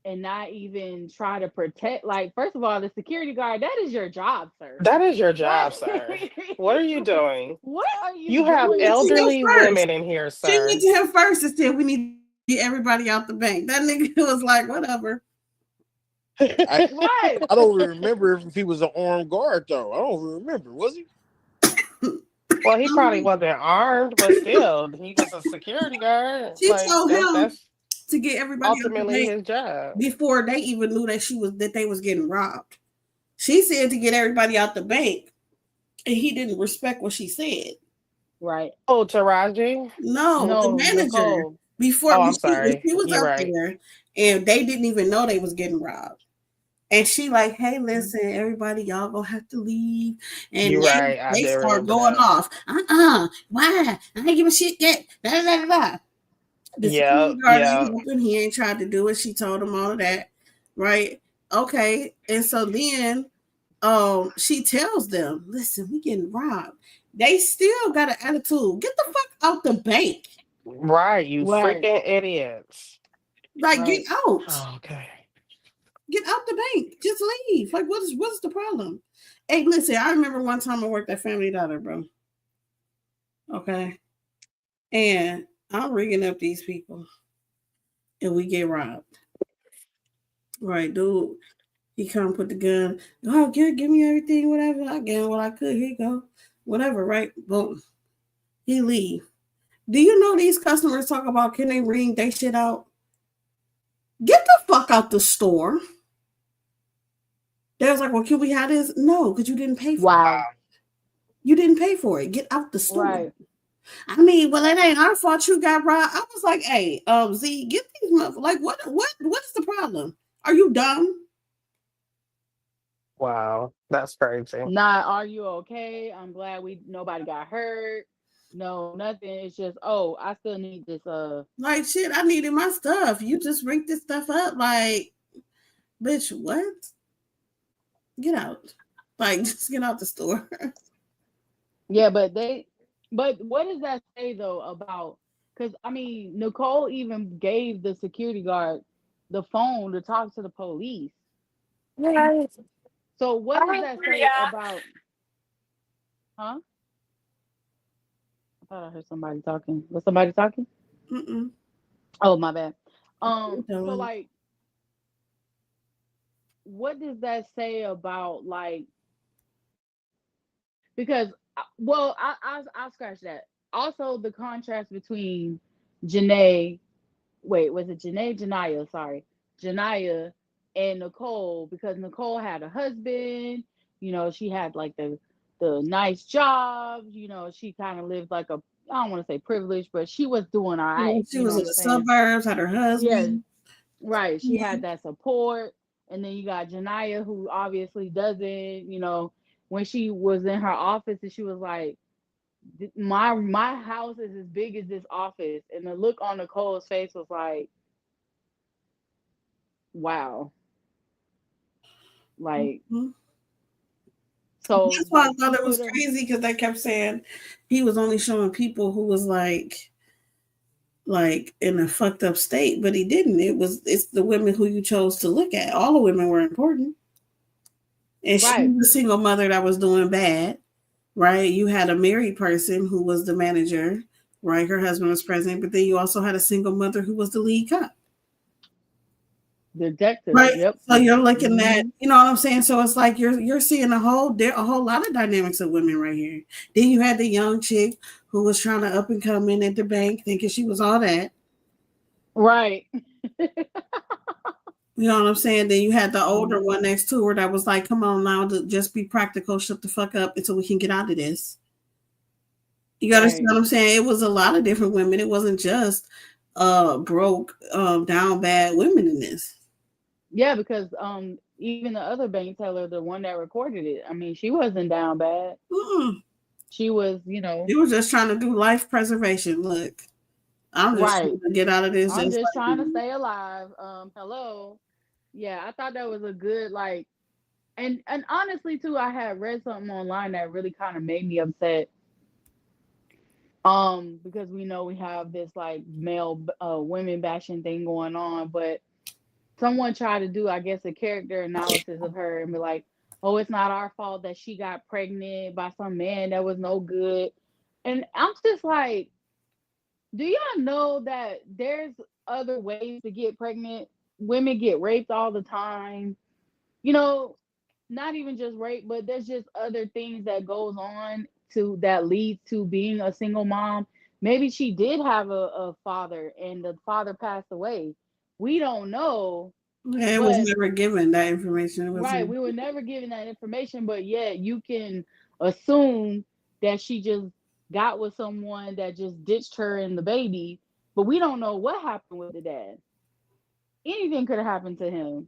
and not even try to protect, like, first of all, the security guard, that is your job, sir. That is your job, What sir. What are you doing? what are you You have She went to doing? him elderly first. women in here, She sir. went to him first and said, we need to get everybody out the bank. That nigga was like, whatever. I, Right. I don't remember if he was an armed guard though. I don't remember. Was he? Well, he probably wasn't armed, but still, he was a security guard. She Like told him that's to get everybody out the ultimately bank his job. before they even knew that they was getting robbed. She said to get everybody out the bank, and he didn't respect what she said. Right. Oh, Taraji. No, the No, manager Nicole. before Oh, when I'm sorry. she was You're up right. there, and they didn't even know they was getting robbed. And she like, hey, listen, everybody, y'all gonna have to leave. And You're right. I they did start remember going that. off. Why? I ain't give a shit yet. Da, da, da, da. The Yeah, security guard yeah. ain't helping. He ain't tried to do it. She told him all of that. Right? Okay. And so then she tells them, listen, we getting robbed. They still got an attitude. Get the fuck out the bank. Right, you Right. freaking idiots. Like, get Right. out. Oh, okay. Get out the bank. Just leave. Like, what's the problem? Hey, listen, I remember one time I worked at Family Dollar, bro. Okay. And I'm rigging up these people. And we get robbed. Right, dude. He come put the gun. Oh, give me everything, whatever. I gave him what I could. Here you go. Whatever, right? Boom. He leave. Do you know these customers talk about can they ring they shit out? Get the fuck out the store. They was like, well, can we have this? No, because you didn't pay for Wow. it. You didn't pay for it. Get out the store. Right. I mean, well, it ain't our fault you got robbed. I was like, hey, Z, get these motherfuckers. Like, what's the problem? Are you dumb? Wow, that's crazy. Not, are you okay? I'm glad nobody got hurt. No, nothing. It's just, oh, I still need this. Like shit, I needed my stuff. You just ring this stuff up, like, bitch, what? Get out. Like, just get out the store. Yeah, but what does that say though about? Because I mean, Nicole even gave the security guard the phone to talk to the police. Right. So what does that say about? Huh? I thought I heard somebody talking. Was somebody talking? Mm-mm. Oh, my bad. Tell So them. like, what does that say about like? Because well, I'll scratch that. Also, the contrast between Janae. Wait, was it Janae? Janaya, sorry, Janaya and Nicole, because Nicole had a husband. You know, she had like the nice job. You know, she kind of lived like a, I don't want to say privileged, but she was doing all Yeah, right. she You know was what in I'm the saying? suburbs, had her Yeah, husband. right. She Yeah. had that support. And then you got Janaya, who obviously doesn't, you know, when she was in her office and she was like, my house is as big as this office. And the look on Nicole's face was like, wow. Like, Mm-hmm. so That's why I the thought it two of was them, crazy because they kept saying he was only showing people who was like in a fucked up state, but he didn't. It's the women who you chose to look at. All the women were important. And she right. was a single mother that was doing bad, right? You had a married person who was the manager, right? Her husband was president, but then you also had a single mother who was the lead cop. Detective. Right. Yep. So you're looking at, Hmm. you know what I'm saying? So it's like you're seeing a whole lot of dynamics of women right here. Then you had the young chick who was trying to up and come in at the bank thinking she was all that. Right. You know what I'm saying? Then you had the older Hmm. one next to her that was like, come on now, just be practical, shut the fuck up until we can get out of this. You understand Right. what I'm saying? It was a lot of different women. It wasn't just broke, down bad women in this. Yeah, because even the other bank teller, the one that recorded it, I mean, she wasn't down bad. Mm-mm. She was, you know, They were just trying to do life preservation. Look, I'm just right. trying to get out of this I'm just just like trying to you. stay alive. Hello. Yeah, I thought that was a good like, and honestly too, I had read something online that really kind of made me upset. Because we know we have this like male women bashing thing going on, but someone tried to do, I guess, a character analysis of her and be like, oh, it's not our fault that she got pregnant by some man that was no good. And I'm just like, do y'all know that there's other ways to get pregnant? Women get raped all the time. You know, not even just rape, but there's just other things that goes on to that leads to being a single mom. Maybe she did have a father and the father passed away. We don't know, Yeah, it was but never given that information. It was right, we were never given that information, but yet you can assume that she just got with someone that just ditched her and the baby, but we don't know what happened with the dad. Anything could have happened to him.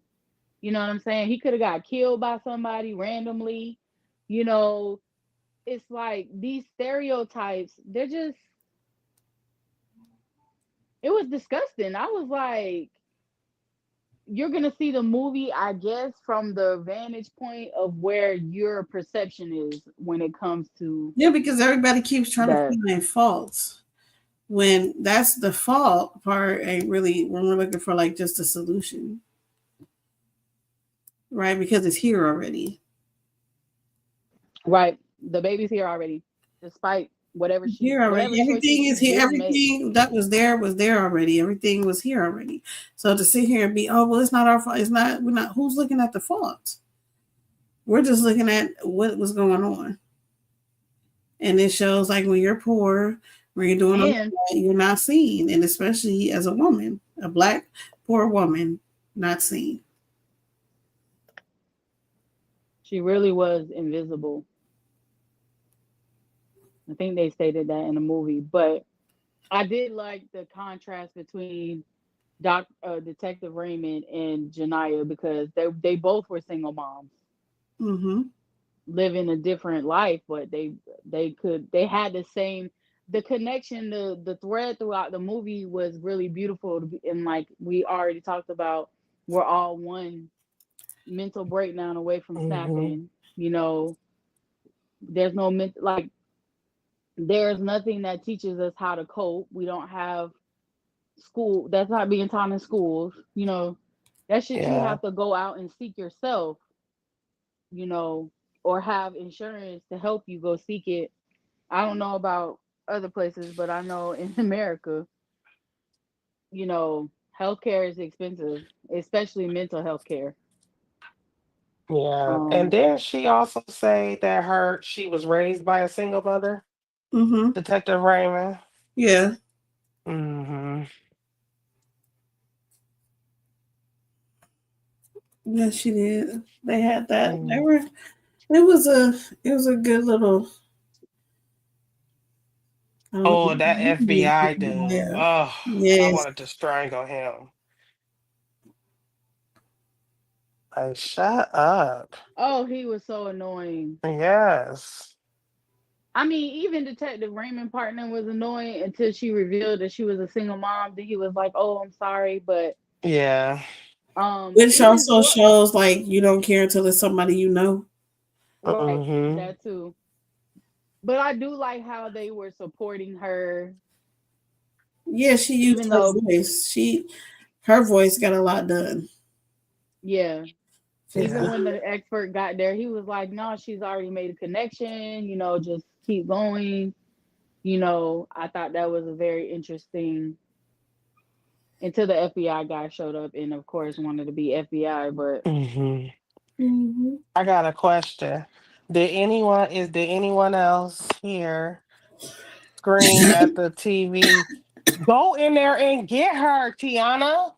You know what I'm saying? He could have got killed by somebody randomly. You know, it's like these stereotypes, they're just, it was disgusting. I was like, you're going to see the movie, I guess, from the vantage point of where your perception is when it comes to yeah, because everybody keeps trying to that. find faults when that's the fault part ain't really when we're looking for like just a solution, right? Because it's here already. Right. The baby's here already, despite Here already. whatever choices Everything she is here. didn't make. Everything that was there already. Everything was here already. So to sit here and be, oh well, it's not our fault. It's not. We're not. Who's looking at the fault? We're just looking at what was going on, and it shows like when you're poor, when you're doing all And that, you're not seen, and especially as a woman, a black poor woman, not seen. she really was invisible. I think they stated that in the movie, but I did like the contrast between Detective Raymond and Janiyah because they both were single moms Mm-hmm. living a different life, but they had the same. the connection, the thread throughout the movie was really beautiful, and like we already talked about, we're all one mental breakdown away from snapping. You know, there's no like there's nothing that teaches us how to cope. We don't have school. That's not being taught in schools. You know, that shit you have to go out and seek yourself. You know, or have insurance to help you go seek it. I don't know about other places, but I know in America, you know, healthcare is expensive, especially mental health care. Yeah. And then she also say that she was raised by a single mother, Detective Raymond. Yeah. Yes, she did. They had that. They were. It was a good little. Oh, that FBI dude. Yeah. Oh, I Yes. wanted to strangle him. Like, shut up. Oh, he was so annoying. Yes. I mean, even Detective Raymond partner was annoying until she revealed that she was a single mom. Then he was like, "Oh, I'm sorry," but yeah. Which also shows like you don't care until it's somebody you know. Right, that too. But I do like how they were supporting her. Yeah, she used her voice. Her voice got a lot done. Yeah. Even when the expert got there, he was like, "No, she's already made a connection. You know, just keep going." You know, I thought that was a very interesting. Until the FBI guy showed up, and of course wanted to be FBI, but. I got a question. Did anyone else here scream at the TV? Go in there and get her, Tiana.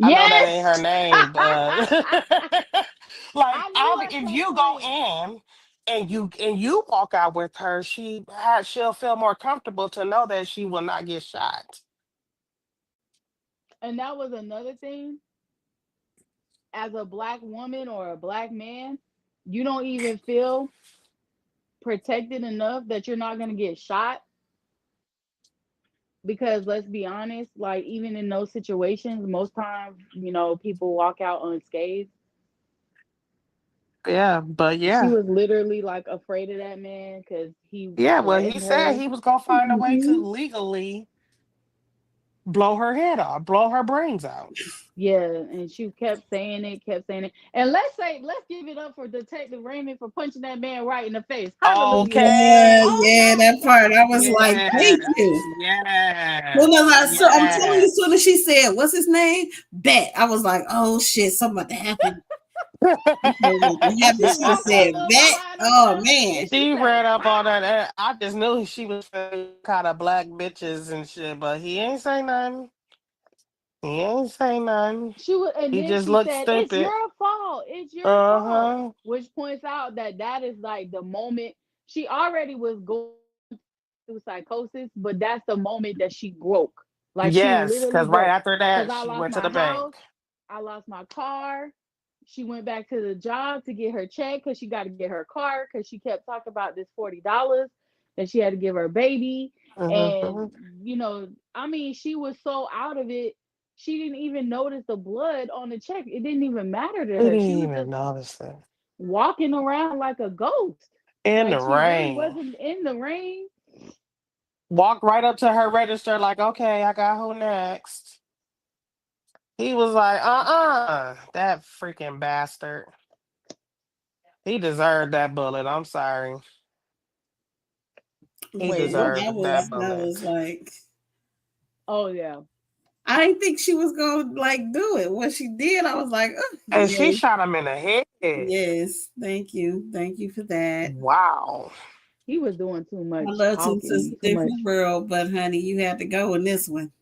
I know that ain't her name, but like if you go in and you walk out with her, she'll feel more comfortable to know that she will not get shot. And that was another thing. As a Black woman or a Black man, you don't even feel protected enough that you're not going to get shot. Because let's be honest, like even in those situations, most times, you know, people walk out unscathed. Yeah, but She was literally like afraid of that man because he well, he threatened said her. he was gonna find a way to legally blow her head off, blow her brains out. Yeah, and she kept saying it. And let's give it up for Detective Raymond for punching that man right in the face. Hallelujah. Okay. Yeah, that part. I was like, thank you. Yeah. Well, so I'm telling you, as soon as she said, "What's his name?" Bet. I was like, "Oh shit, something about to happen." She should have said bet. Oh man, she ran up on that. I just knew she was kind of black bitches and shit, but he ain't say nothing. He ain't say nothing. She was, and he then just she looked said, stupid. "It's your fault. It's your fault," which points out that is like the moment she already was going through psychosis, but that's the moment that she broke. Like yes, she literally because right broke. after that, I she lost went to my the house, bank. I lost my car. She went back to the job to get her check because she got to get her car because she kept talking about this $40 that she had to give her baby. And you know, I mean, she was so out of it. She didn't even notice the blood on the check. It didn't even matter to her. She was just notice that. walking around like a ghost. In Like the she rain. really wasn't in the rain. Walked right up to her register like, okay, I got who next. He was like, that freaking bastard. He deserved that bullet. I'm sorry. He deserved that bullet. That was like, oh yeah. I didn't think she was gonna like do it. What she did, I was like, oh, and yes. She shot him in the head. Yes, thank you for that. Wow. He was doing too much. I love to it's a different world, but honey, you had to go in this one.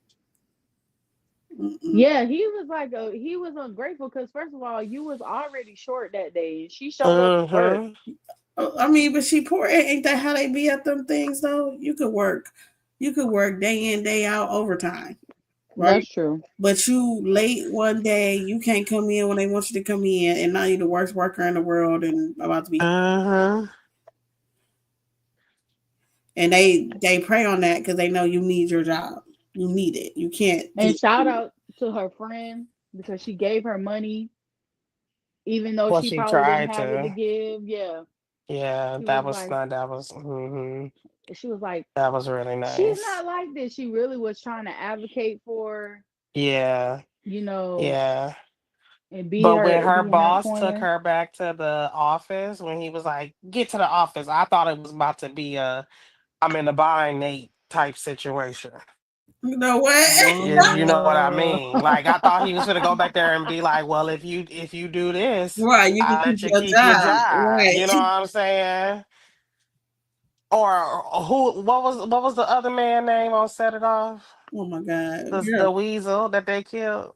Yeah, he was like he was ungrateful because first of all, you was already short that day, and she showed up to work. I mean, but she poor. Ain't that how they be at them things though? You could work day in day out overtime. Right? That's true. But you late one day, you can't come in when they want you to come in, and now you're the worst worker in the world and about to be. and they prey on that because they know you need your job. You need it. You can't. And shout out to her friend because she gave her money, even though Well, she she probably didn't tried have it to to. give. Yeah, Yeah, she that was was like, not. That was. she was like, That was really she's nice. not like this. She really was trying to advocate for, Yeah, you know, yeah. and But when her be in her boss took corner. her back to the office, when he was like, "Get to the office," I thought it was about to be a "I'm in the bind, Nate" type situation. You know what? You know what I Oh, mean? Like I thought he was gonna go back there and be like, "Well, if you do this, Right, you can I'll keep let you your keep your job. job." Right. You know what I'm saying? Or who? What was the other man name on Set It Off? Oh my God. The weasel that they killed,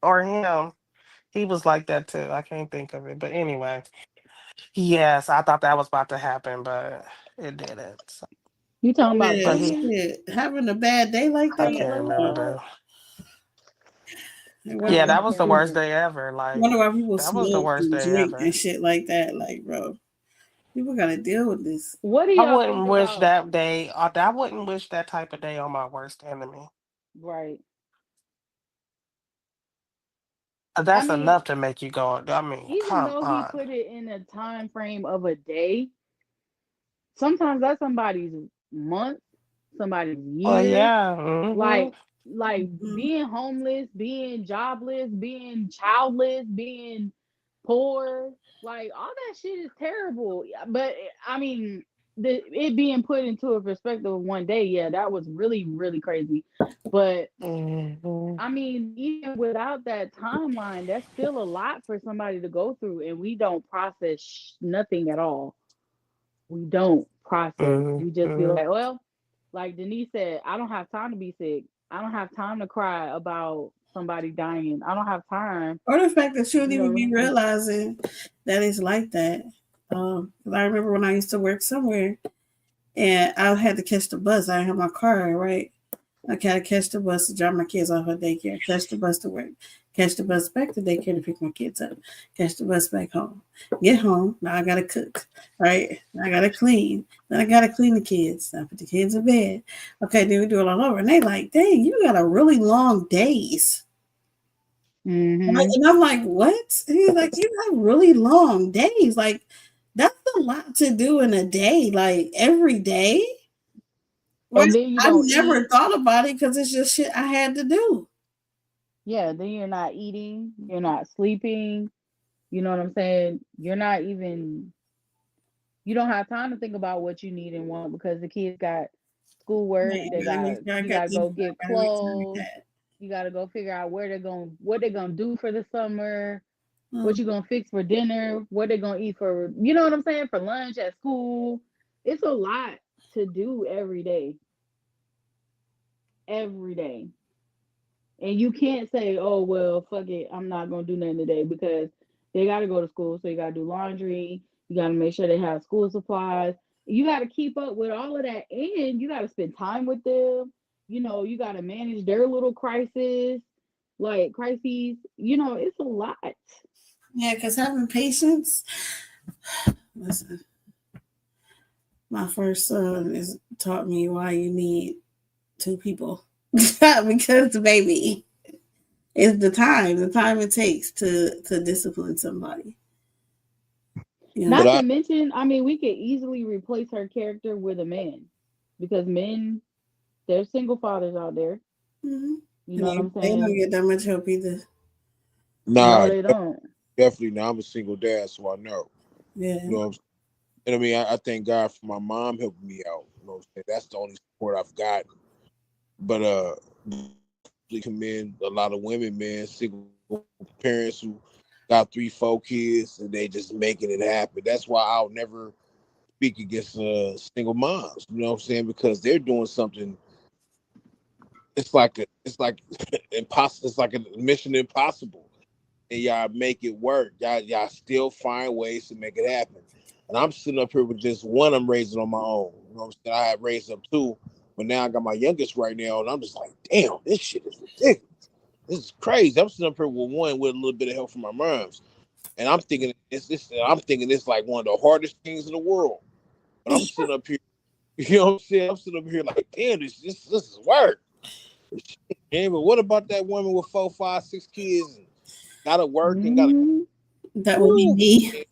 or him? He was like that too. I can't think of it, but anyway, yes, I thought that was about to happen, but it didn't. So, you talking about but Yeah, he, Damien? shit. Having a bad day like I Yeah, that. can't like remember. I wonder, Yeah, that that was was the worst crazy. day ever. Like wonder why people that was the smoke worst and day drink and ever. shit like that. Like, bro, people gotta deal with this. What do I y'all think wouldn't wish about that day. I wouldn't wish that type of day on my worst enemy. right? I That's mean, enough to make you go. I mean, even come though he on. put it in a time frame of a day, sometimes that's somebody's month, somebody's Well, year. yeah. Like Mm-hmm. Mhm. being homeless, being jobless, being childless, being poor, like all that shit is terrible. But I mean, it being put into a perspective of one day, yeah, that was really really crazy. But Mm-hmm. I mean, even without that timeline, that's still a lot for somebody to go through, and we don't process nothing at all. We don't process. We just be Mm-hmm. like, well, like Denise said, I don't have time to be sick. I don't have time to cry about somebody dying. I don't have time. Or the fact that you don't You even be know, realizing that it's like that. 'Cause I remember when I used to work somewhere and I had to catch the bus. I didn't have my car, right? I gotta catch the bus to drop my kids off at daycare, catch the bus to work, catch the bus back to daycare to pick my kids up, catch the bus back home. Get home, now I gotta cook, right? I gotta clean. Then I gotta clean the kids. I put the kids in bed. Okay, then we do it all over. And they like, dang, you got a really long days. mm-hmm. And I'm like, what? He's like, you have really long days. Like, that's a lot to do in a day, like every day. Which And then you I don't never eat. thought about it because it's just shit I had to do. Yeah, then you're not eating. You're not sleeping. You know what I'm saying? You're not even. You don't have time to think about what you need and want because the kids got schoolwork. Man, They gotta make got sure I you got got to this, go I get gotta make sure I clothes. got You got to go figure out what they're gonna do for the summer. What that. you gonna fix for dinner? What they gonna eat for? You know what I'm saying? For lunch at school. It's a lot to do every day. Every day. And you can't say, oh, well, fuck it, I'm not going to do nothing today because they got to go to school. So you got to do laundry. You got to make sure they have school supplies. You got to keep up with all of that. And you got to spend time with them. You know, you got to manage their little crises, like crises. You know, it's a lot. Yeah, because having patience, listen, my first son has taught me why you need two people. Because the baby is the time it takes to discipline somebody. You know? But Not to I, mention, I mean, we could easily replace her character with a man because men, there's single fathers out there. Mm-hmm. You And know what I'm they don't saying? get that much help either. No, nah, they don't. Definitely. Now I'm a single dad, so I know. Yeah. You know what I'm saying? And I mean, I thank God for my mom helping me out. You know what I'm saying? That's the only support I've got. But we commend a lot of women, man, single parents who got 3, 4 kids and they just making it happen. That's why I'll never speak against single moms. You know what I'm saying? Because they're doing something. It's like impossible. It's like a mission impossible, and y'all make it work. Y'all still find ways to make it happen. And I'm sitting up here with just one I'm raising on my own. You know what I'm saying? I had raised up 2, but now I got my youngest right now, and I'm just like, damn, this shit is ridiculous. This is crazy. I'm sitting up here with one with a little bit of help from my moms, and I'm thinking it's like one of the hardest things in the world. But I'm sitting up here You know what I'm saying? I'm sitting up here like, damn, this is work. Yeah, but what about that woman with 4, 5, 6 kids and gotta work and gotta That would be me.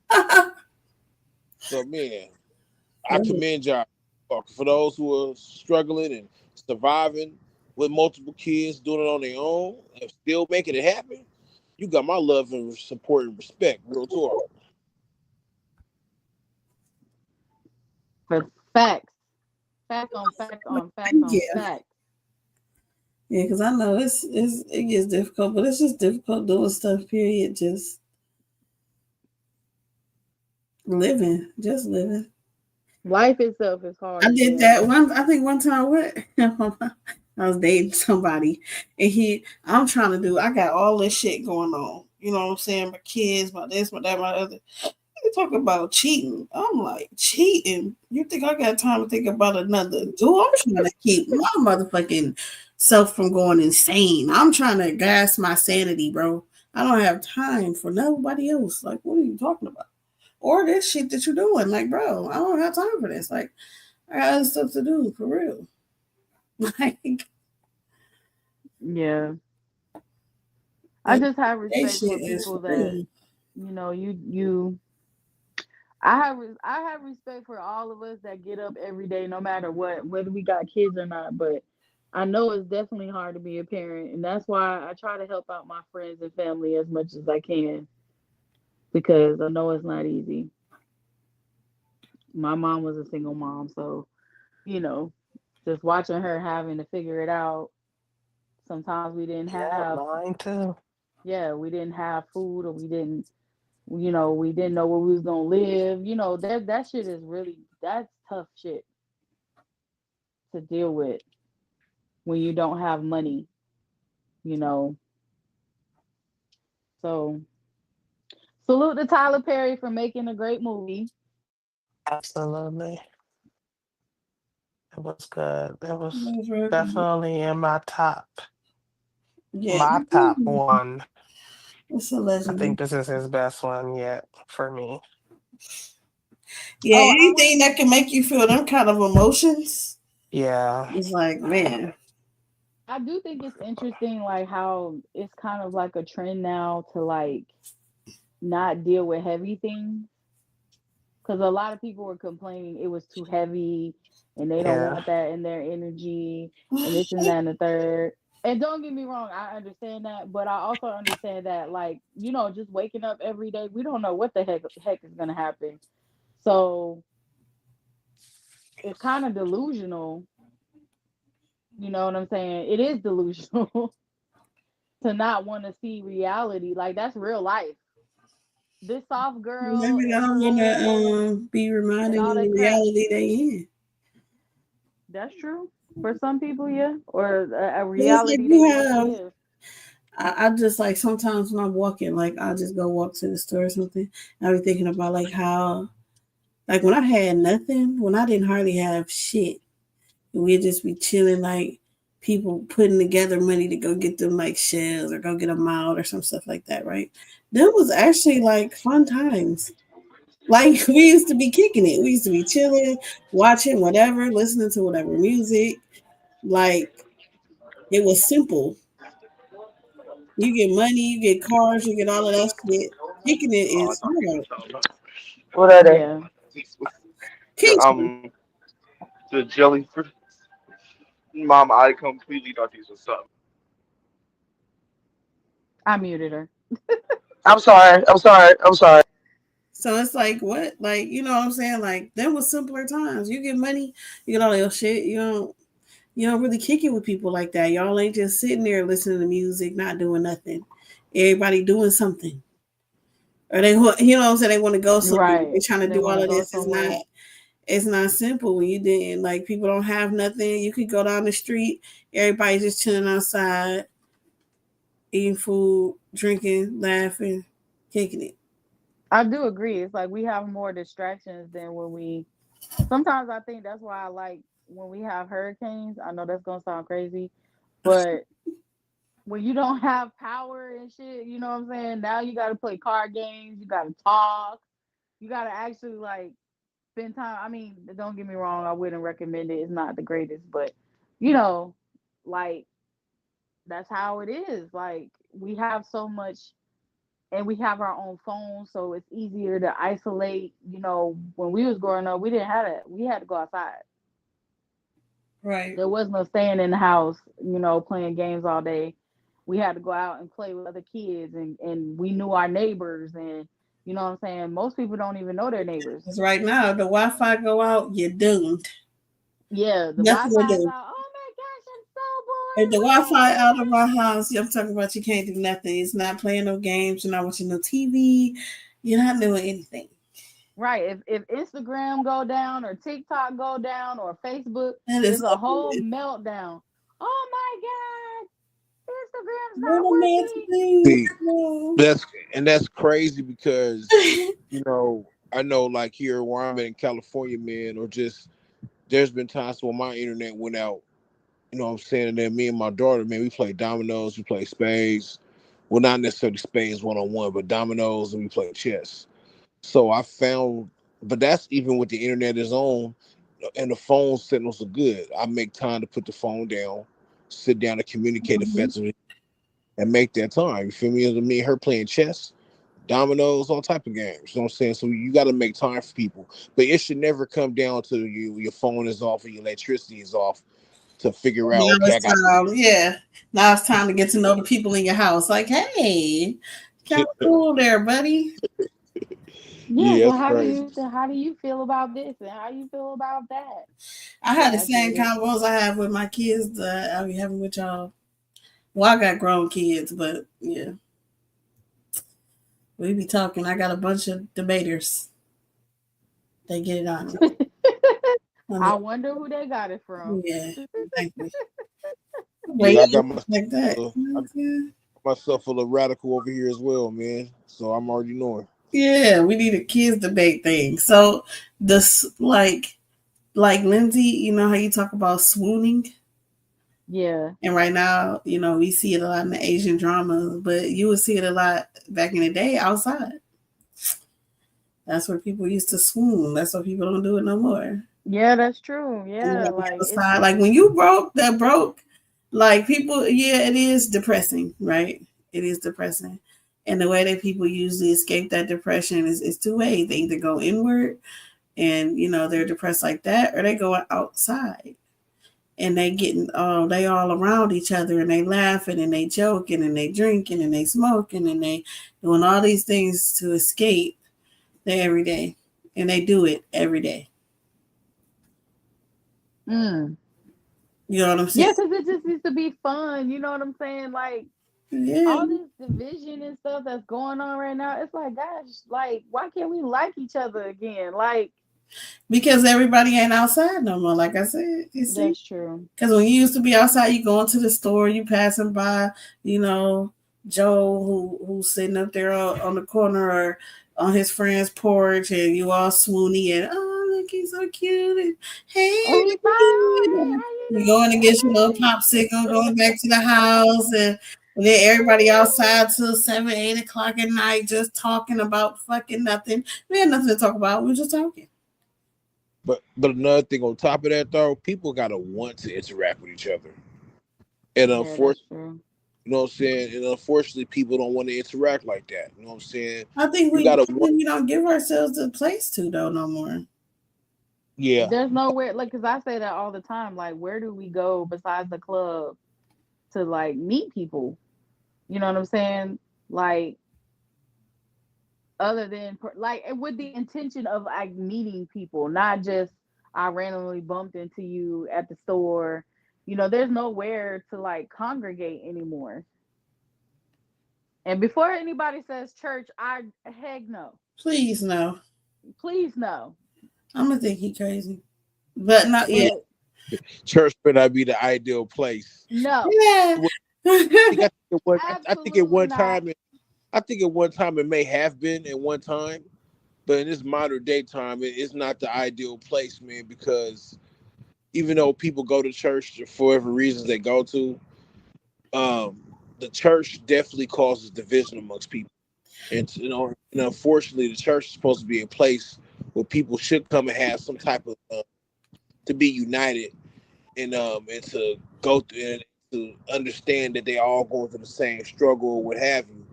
So man, I commend y'all for those who are struggling and surviving with multiple kids, doing it on their own, and still making it happen. You got my love and support and respect, real talk. For facts. Fact on fact on fact on fact. Yeah, because I know it gets difficult, but it's just difficult doing stuff, period. Just living. Life itself is hard. I did that one time with I was dating somebody and I'm trying to do, I got all this shit going on. You know what I'm saying? My kids, my this, my that, my other. You talk about cheating. I'm like, cheating? You think I got time to think about another dude? I'm trying to keep my motherfucking self from going insane. I'm trying to gas my sanity, bro. I don't have time for nobody else. Like, what are you talking about? Or this shit that you're doing. Like, bro, I don't have time for this. Like, I got other stuff to do, for real. Like, yeah. I just have respect for people that, real. you know, I have respect for all of us that get up every day, no matter what, whether we got kids or not. But I know it's definitely hard to be a parent, and that's why I try to help out my friends and family as much as I can, because I know it's not easy. My mom was a single mom, so just watching her having to figure it out. Sometimes we didn't have mine too. Yeah, we didn't have food, or we didn't know where we was gonna live. That shit is that's tough shit to deal with when you don't have money. So salute to Tyler Perry for making a great movie. Absolutely. It was good. It was really definitely in my top. Yeah. My top one. It's a legend. I think this is his best one yet for me. Yeah, anything that can make you feel them kind of emotions. Yeah. It's like, man. I do think it's interesting, like how it's kind of like a trend now to like not deal with heavy things, because a lot of people were complaining it was too heavy and they don't want that in their energy and this and that and the third. And don't get me wrong, I understand that, but I also understand that, like, just waking up every day, we don't know what the heck is gonna happen. So it's kind of delusional. You know what I'm saying? It is delusional to not want to see reality. Like, that's real life. This soft girl. Maybe I don't want to be reminded of the reality they in. That's true. For some people, yeah. Or a reality they want to live. I just, like, sometimes when I'm walking, like, I'll just go walk to the store or something. I'll be thinking about, like, how, like, when I had nothing, when I didn't hardly have shit, we'd just be chilling, like, people putting together money to go get them, like, shells or go get them out or some stuff like that, right? That was actually, like, fun times. Like, we used to be kicking it. We used to be chilling, watching whatever, listening to whatever music. Like, it was simple. You get money, you get cars, you get all of that shit. Kicking it is hard. What are they? Yeah. The jellyfish. Mom, I completely thought these were something. I muted her. I'm sorry. So it's like, what? Like, you know what I'm saying? Like, there was simpler times. You get money, you get all your shit. You don't really kick it with people like that. Y'all ain't just sitting there listening to music, not doing nothing. Everybody doing something. Or they, what I'm saying? They want to go somewhere. Right. They're trying to do all of this. It's not simple when you didn't. Like, people don't have nothing. You could go down the street. Everybody's just chilling outside, eating food, drinking, laughing, kicking it. I do agree. It's like we have more distractions than when we. Sometimes I think that's why I like when we have hurricanes. I know that's gonna sound crazy, but when you don't have power and shit, you know what I'm saying? Now you got to play card games. You got to talk. You got to actually, like, spend time. I mean, don't get me wrong, I wouldn't recommend it. It's not the greatest, but you know, like that's how it is. Like we have so much and we have our own phones, so it's easier to isolate. You know, when we was growing up, we didn't have that. We had to go outside. Right. There was no staying in the house, you know, playing games all day. We had to go out and play with other kids and we knew our neighbors and you know what I'm saying? Most people don't even know their neighbors. Because right now, the Wi-Fi go out, you're doomed. Yeah, the Nothing to Wi-Fi is do. out. Oh my gosh, I'm so If the bored. Wi-Fi out of my house, I'm talking about you can't do nothing. It's not playing no games. You're not watching no TV. You're not doing anything. Right. If Instagram go down or TikTok go down or Facebook, That it's is a whole meltdown. Oh my God, Instagram's not what a man to working. See, do. that's crazy because you know I know like here where I'm in California, man, or just there's been times when my internet went out. You know what I'm saying? And then me and my daughter, man, we play dominoes, we play spades. Well, not necessarily spades one on one, but dominoes, and we play chess. So I found, but that's even with the internet is on and the phone signals are good. I make time to put the phone down, sit down and communicate Mhm. effectively and make that time. You feel me? Me and her playing chess, dominoes, all type of games. You know what I'm saying? So you got to make time for people. But it should never come down to your phone is off or your electricity is off to figure out, Now okay, I it's got time. Yeah. Now it's time to get to know the people in your house. Like, hey, kind of cool there, buddy. Yeah, yeah, so that's crazy. how do you feel about this and how you feel about that? I had the That's what same it convos I have with my kids that I'll be having with y'all. Well, I got grown kids, but yeah, we be talking. I got a bunch of debaters. They get it on. I wonder who they got it from. Yeah, exactly. Yeah, I got Like that. myself a little radical over here as well, man. So I'm already knowing. Yeah, we need a kids debate thing. So this like Lindsay, you know how you talk about swooning? Yeah. And right now, you know, we see it a lot in the Asian dramas, but you would see it a lot back in the day outside. That's where people used to swoon. That's why people don't do it no more. Yeah, that's true. Yeah, like outside, like when you broke, that broke. Like people, yeah, it is depressing, right? It is depressing. And the way that people usually escape that depression is two ways. They either go inward and you know they're depressed like that, or they go outside and they all around each other and they laughing and they joking and they drinking and they smoking and they doing all these things to escape their everyday. And they do it every day. Mm. You know what I'm saying? Yeah, because it just needs to be fun. You know what I'm saying? Like all this division and stuff that's going on right now. It's like, gosh, like why can't we like each other again? Like because everybody ain't outside no more. Like I said, you see, that's true. Because when you used to be outside, you going to the store, you passing by, you know, Joe who's sitting up there on the corner or on his friend's porch, and you all swoony and oh look, he's so cute. And, hey, you going to get your little popsicle, going back to the house, and then everybody outside till 7, 8 o'clock at night, just talking about fucking nothing. We had nothing to talk about. We were just talking. But another thing on top of that though, people gotta want to interact with each other. And unfortunately, you know what I'm saying? And unfortunately people don't want to interact like that. You know what I'm saying? I think we don't give ourselves the place to though no more. Yeah. There's nowhere like because I say that all the time. Like, where do we go besides the club to like meet people? You know what I'm saying? Like other than like with the intention of like meeting people, not just I randomly bumped into you at the store. You know, there's nowhere to like congregate anymore. And before anybody says church, heck no. Please no. Please no. I'm gonna think he crazy, but not yet. Church better not be the ideal place. No. Yeah. I think at one time it may have been at one time, but in this modern day time, it's not the ideal place, man. Because even though people go to church for whatever reasons they go to, the church definitely causes division amongst people. And you know, and unfortunately, the church is supposed to be a place where people should come and have some type of to be united and to go through and to understand that they all going through the same struggle or what have you.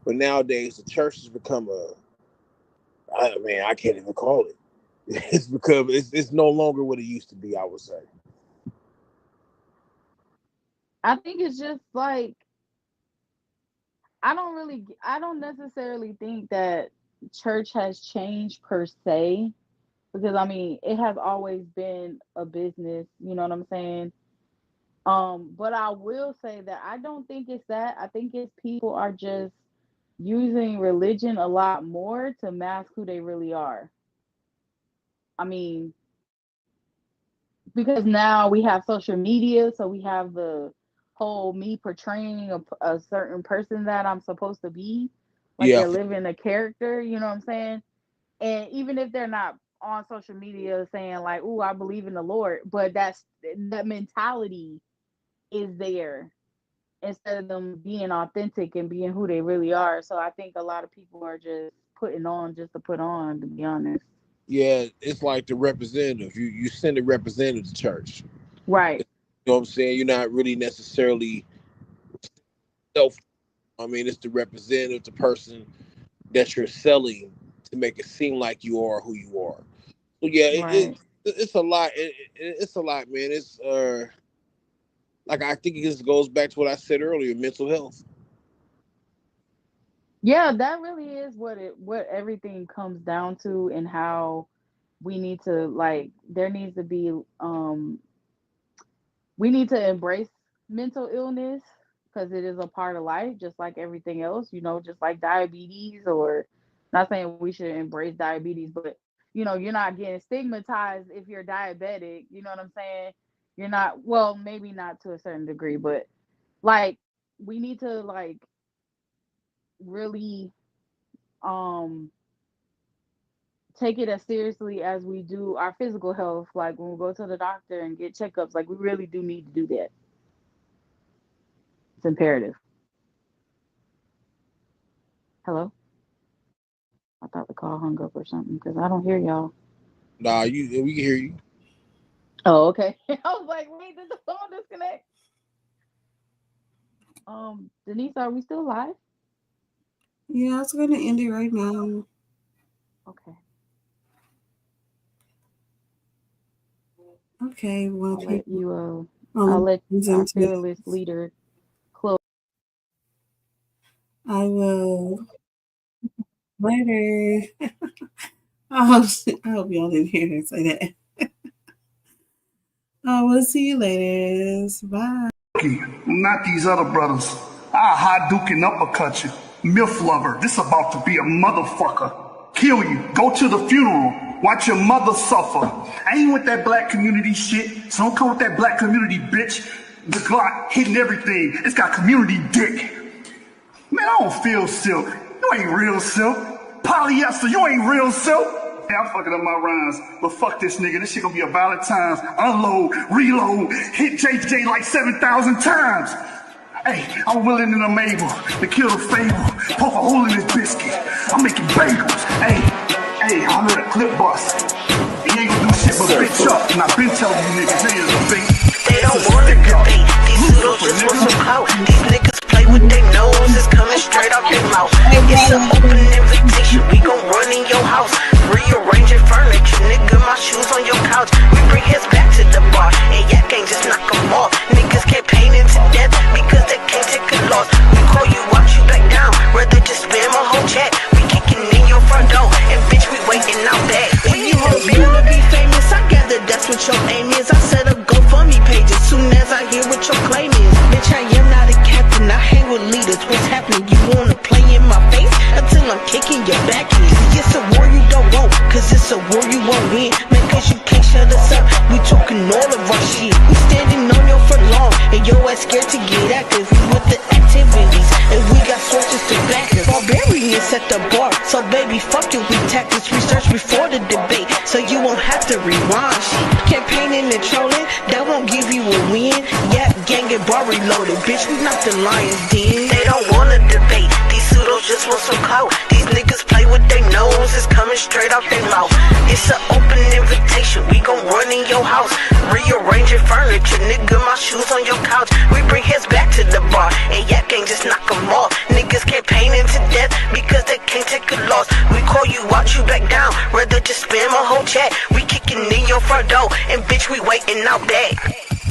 But nowadays the church has become I can't even call it. It's no longer what it used to be, I would say. I think it's just like I don't necessarily think that church has changed per se, because I mean it has always been a business, you know what I'm saying? But I will say that I don't think it's that. I think it's people are just using religion a lot more to mask who they really are. I mean, because now we have social media, so we have the whole me portraying a certain person that I'm supposed to be, like they're living a character, you know what I'm saying? And even if they're not on social media saying like, "Ooh, I believe in the Lord," but that mentality is there instead of them being authentic and being who they really are. So I think a lot of people are just putting on just to put on, to be honest. Yeah, it's like the representative. You send a representative to church. Right. You know what I'm saying? You're not really necessarily it's the representative, the person that you're selling to make it seem like you are who you are. So yeah, right. It's a lot. It's a lot, man. It's like I think it just goes back to what I said earlier, mental health. Yeah, that really is what everything comes down to, and how we need to there needs to be we need to embrace mental illness because it is a part of life, just like everything else, just like diabetes, or not saying we should embrace diabetes, but you're not getting stigmatized if you're diabetic, you know what I'm saying? You're not, well, maybe not to a certain degree, but we need to really take it as seriously as we do our physical health, like when we go to the doctor and get checkups, we really do need to do that. It's imperative. Hello? I thought the call hung up or something because I don't hear y'all. Nah, we can hear you. Oh, okay. I was like, wait, did the phone disconnect? Denise, are we still live? Yeah, it's gonna end it right now. Okay. Okay, well, I'll let our fearless leader close. I will. Later. I hope y'all didn't hear her say that. I will see you later. Bye. Not these other brothers. I'll high duke and uppercut you. MILF lover. This about to be a motherfucker. Kill you. Go to the funeral. Watch your mother suffer. I ain't with that black community shit, so don't come with that black community bitch. The Glock hitting everything. It's got community dick. Man, I don't feel silk. You ain't real silk. Polyester, you ain't real silk. Hey, I'm fucking up my rhymes, but fuck this nigga. This shit gonna be a Valentine's. Unload, reload, hit JJ like 7,000 times. Hey, I'm willing and I'm able to kill the fable. Poke a hole in this biscuit. I'm making bagels. Hey, I'm at a clip bust. He ain't gonna do shit but bitch up. And I've been telling you niggas, they is a bait. They don't wanna debate. These pseudos just want some clout. These niggas play with their nose. It's coming straight out their mouth. It's an open invitation. We gon' run in your house. Rearranging furniture. Nigga, my shoes on your couch. We bring his back to the bar. And y'all can't just knock them off. Niggas get painted to death because they can't take a loss. We call you out, you back down. Rather just spam a whole chat. We kicking in your front door. And bitch, we waiting out back. When you want me to be famous, I gather that's what your aim is. I set up GoFundMe pages soon as I hear what your claim is. Bitch, I am not a captain. I hang with leaders. What's happening? You wanna play in my face until I'm kicking your back in? It's a war you don't want, cause it's a war you won't win. Man, cause you can't shut us up. We talking all of our shit. We standing on your front lawn, and your ass scared to get active. We with the activities, and we got sources to back us. Barbarians at the bar, so baby, fuck it, we tactics research before the debate, so you won't have to rewind shit. Campaigning and trolling, that won't give you a win. Yeah, gang and bar reloaded, bitch, we not the Lions Den. They don't wanna debate, these pseudos hoes just want some clout. These niggas play with their nose, it's coming straight out their mouth. It's an open invitation, we gon' run in your house. Rearranging furniture, nigga, my shoes on your couch. We bring heads back to the bar, and Yak Gang just knock them off. Niggas campaigning to death because they can't take a loss. We call you out, you back down, rather just spam a whole chat. We kicking in your front door, and bitch, we waiting out back.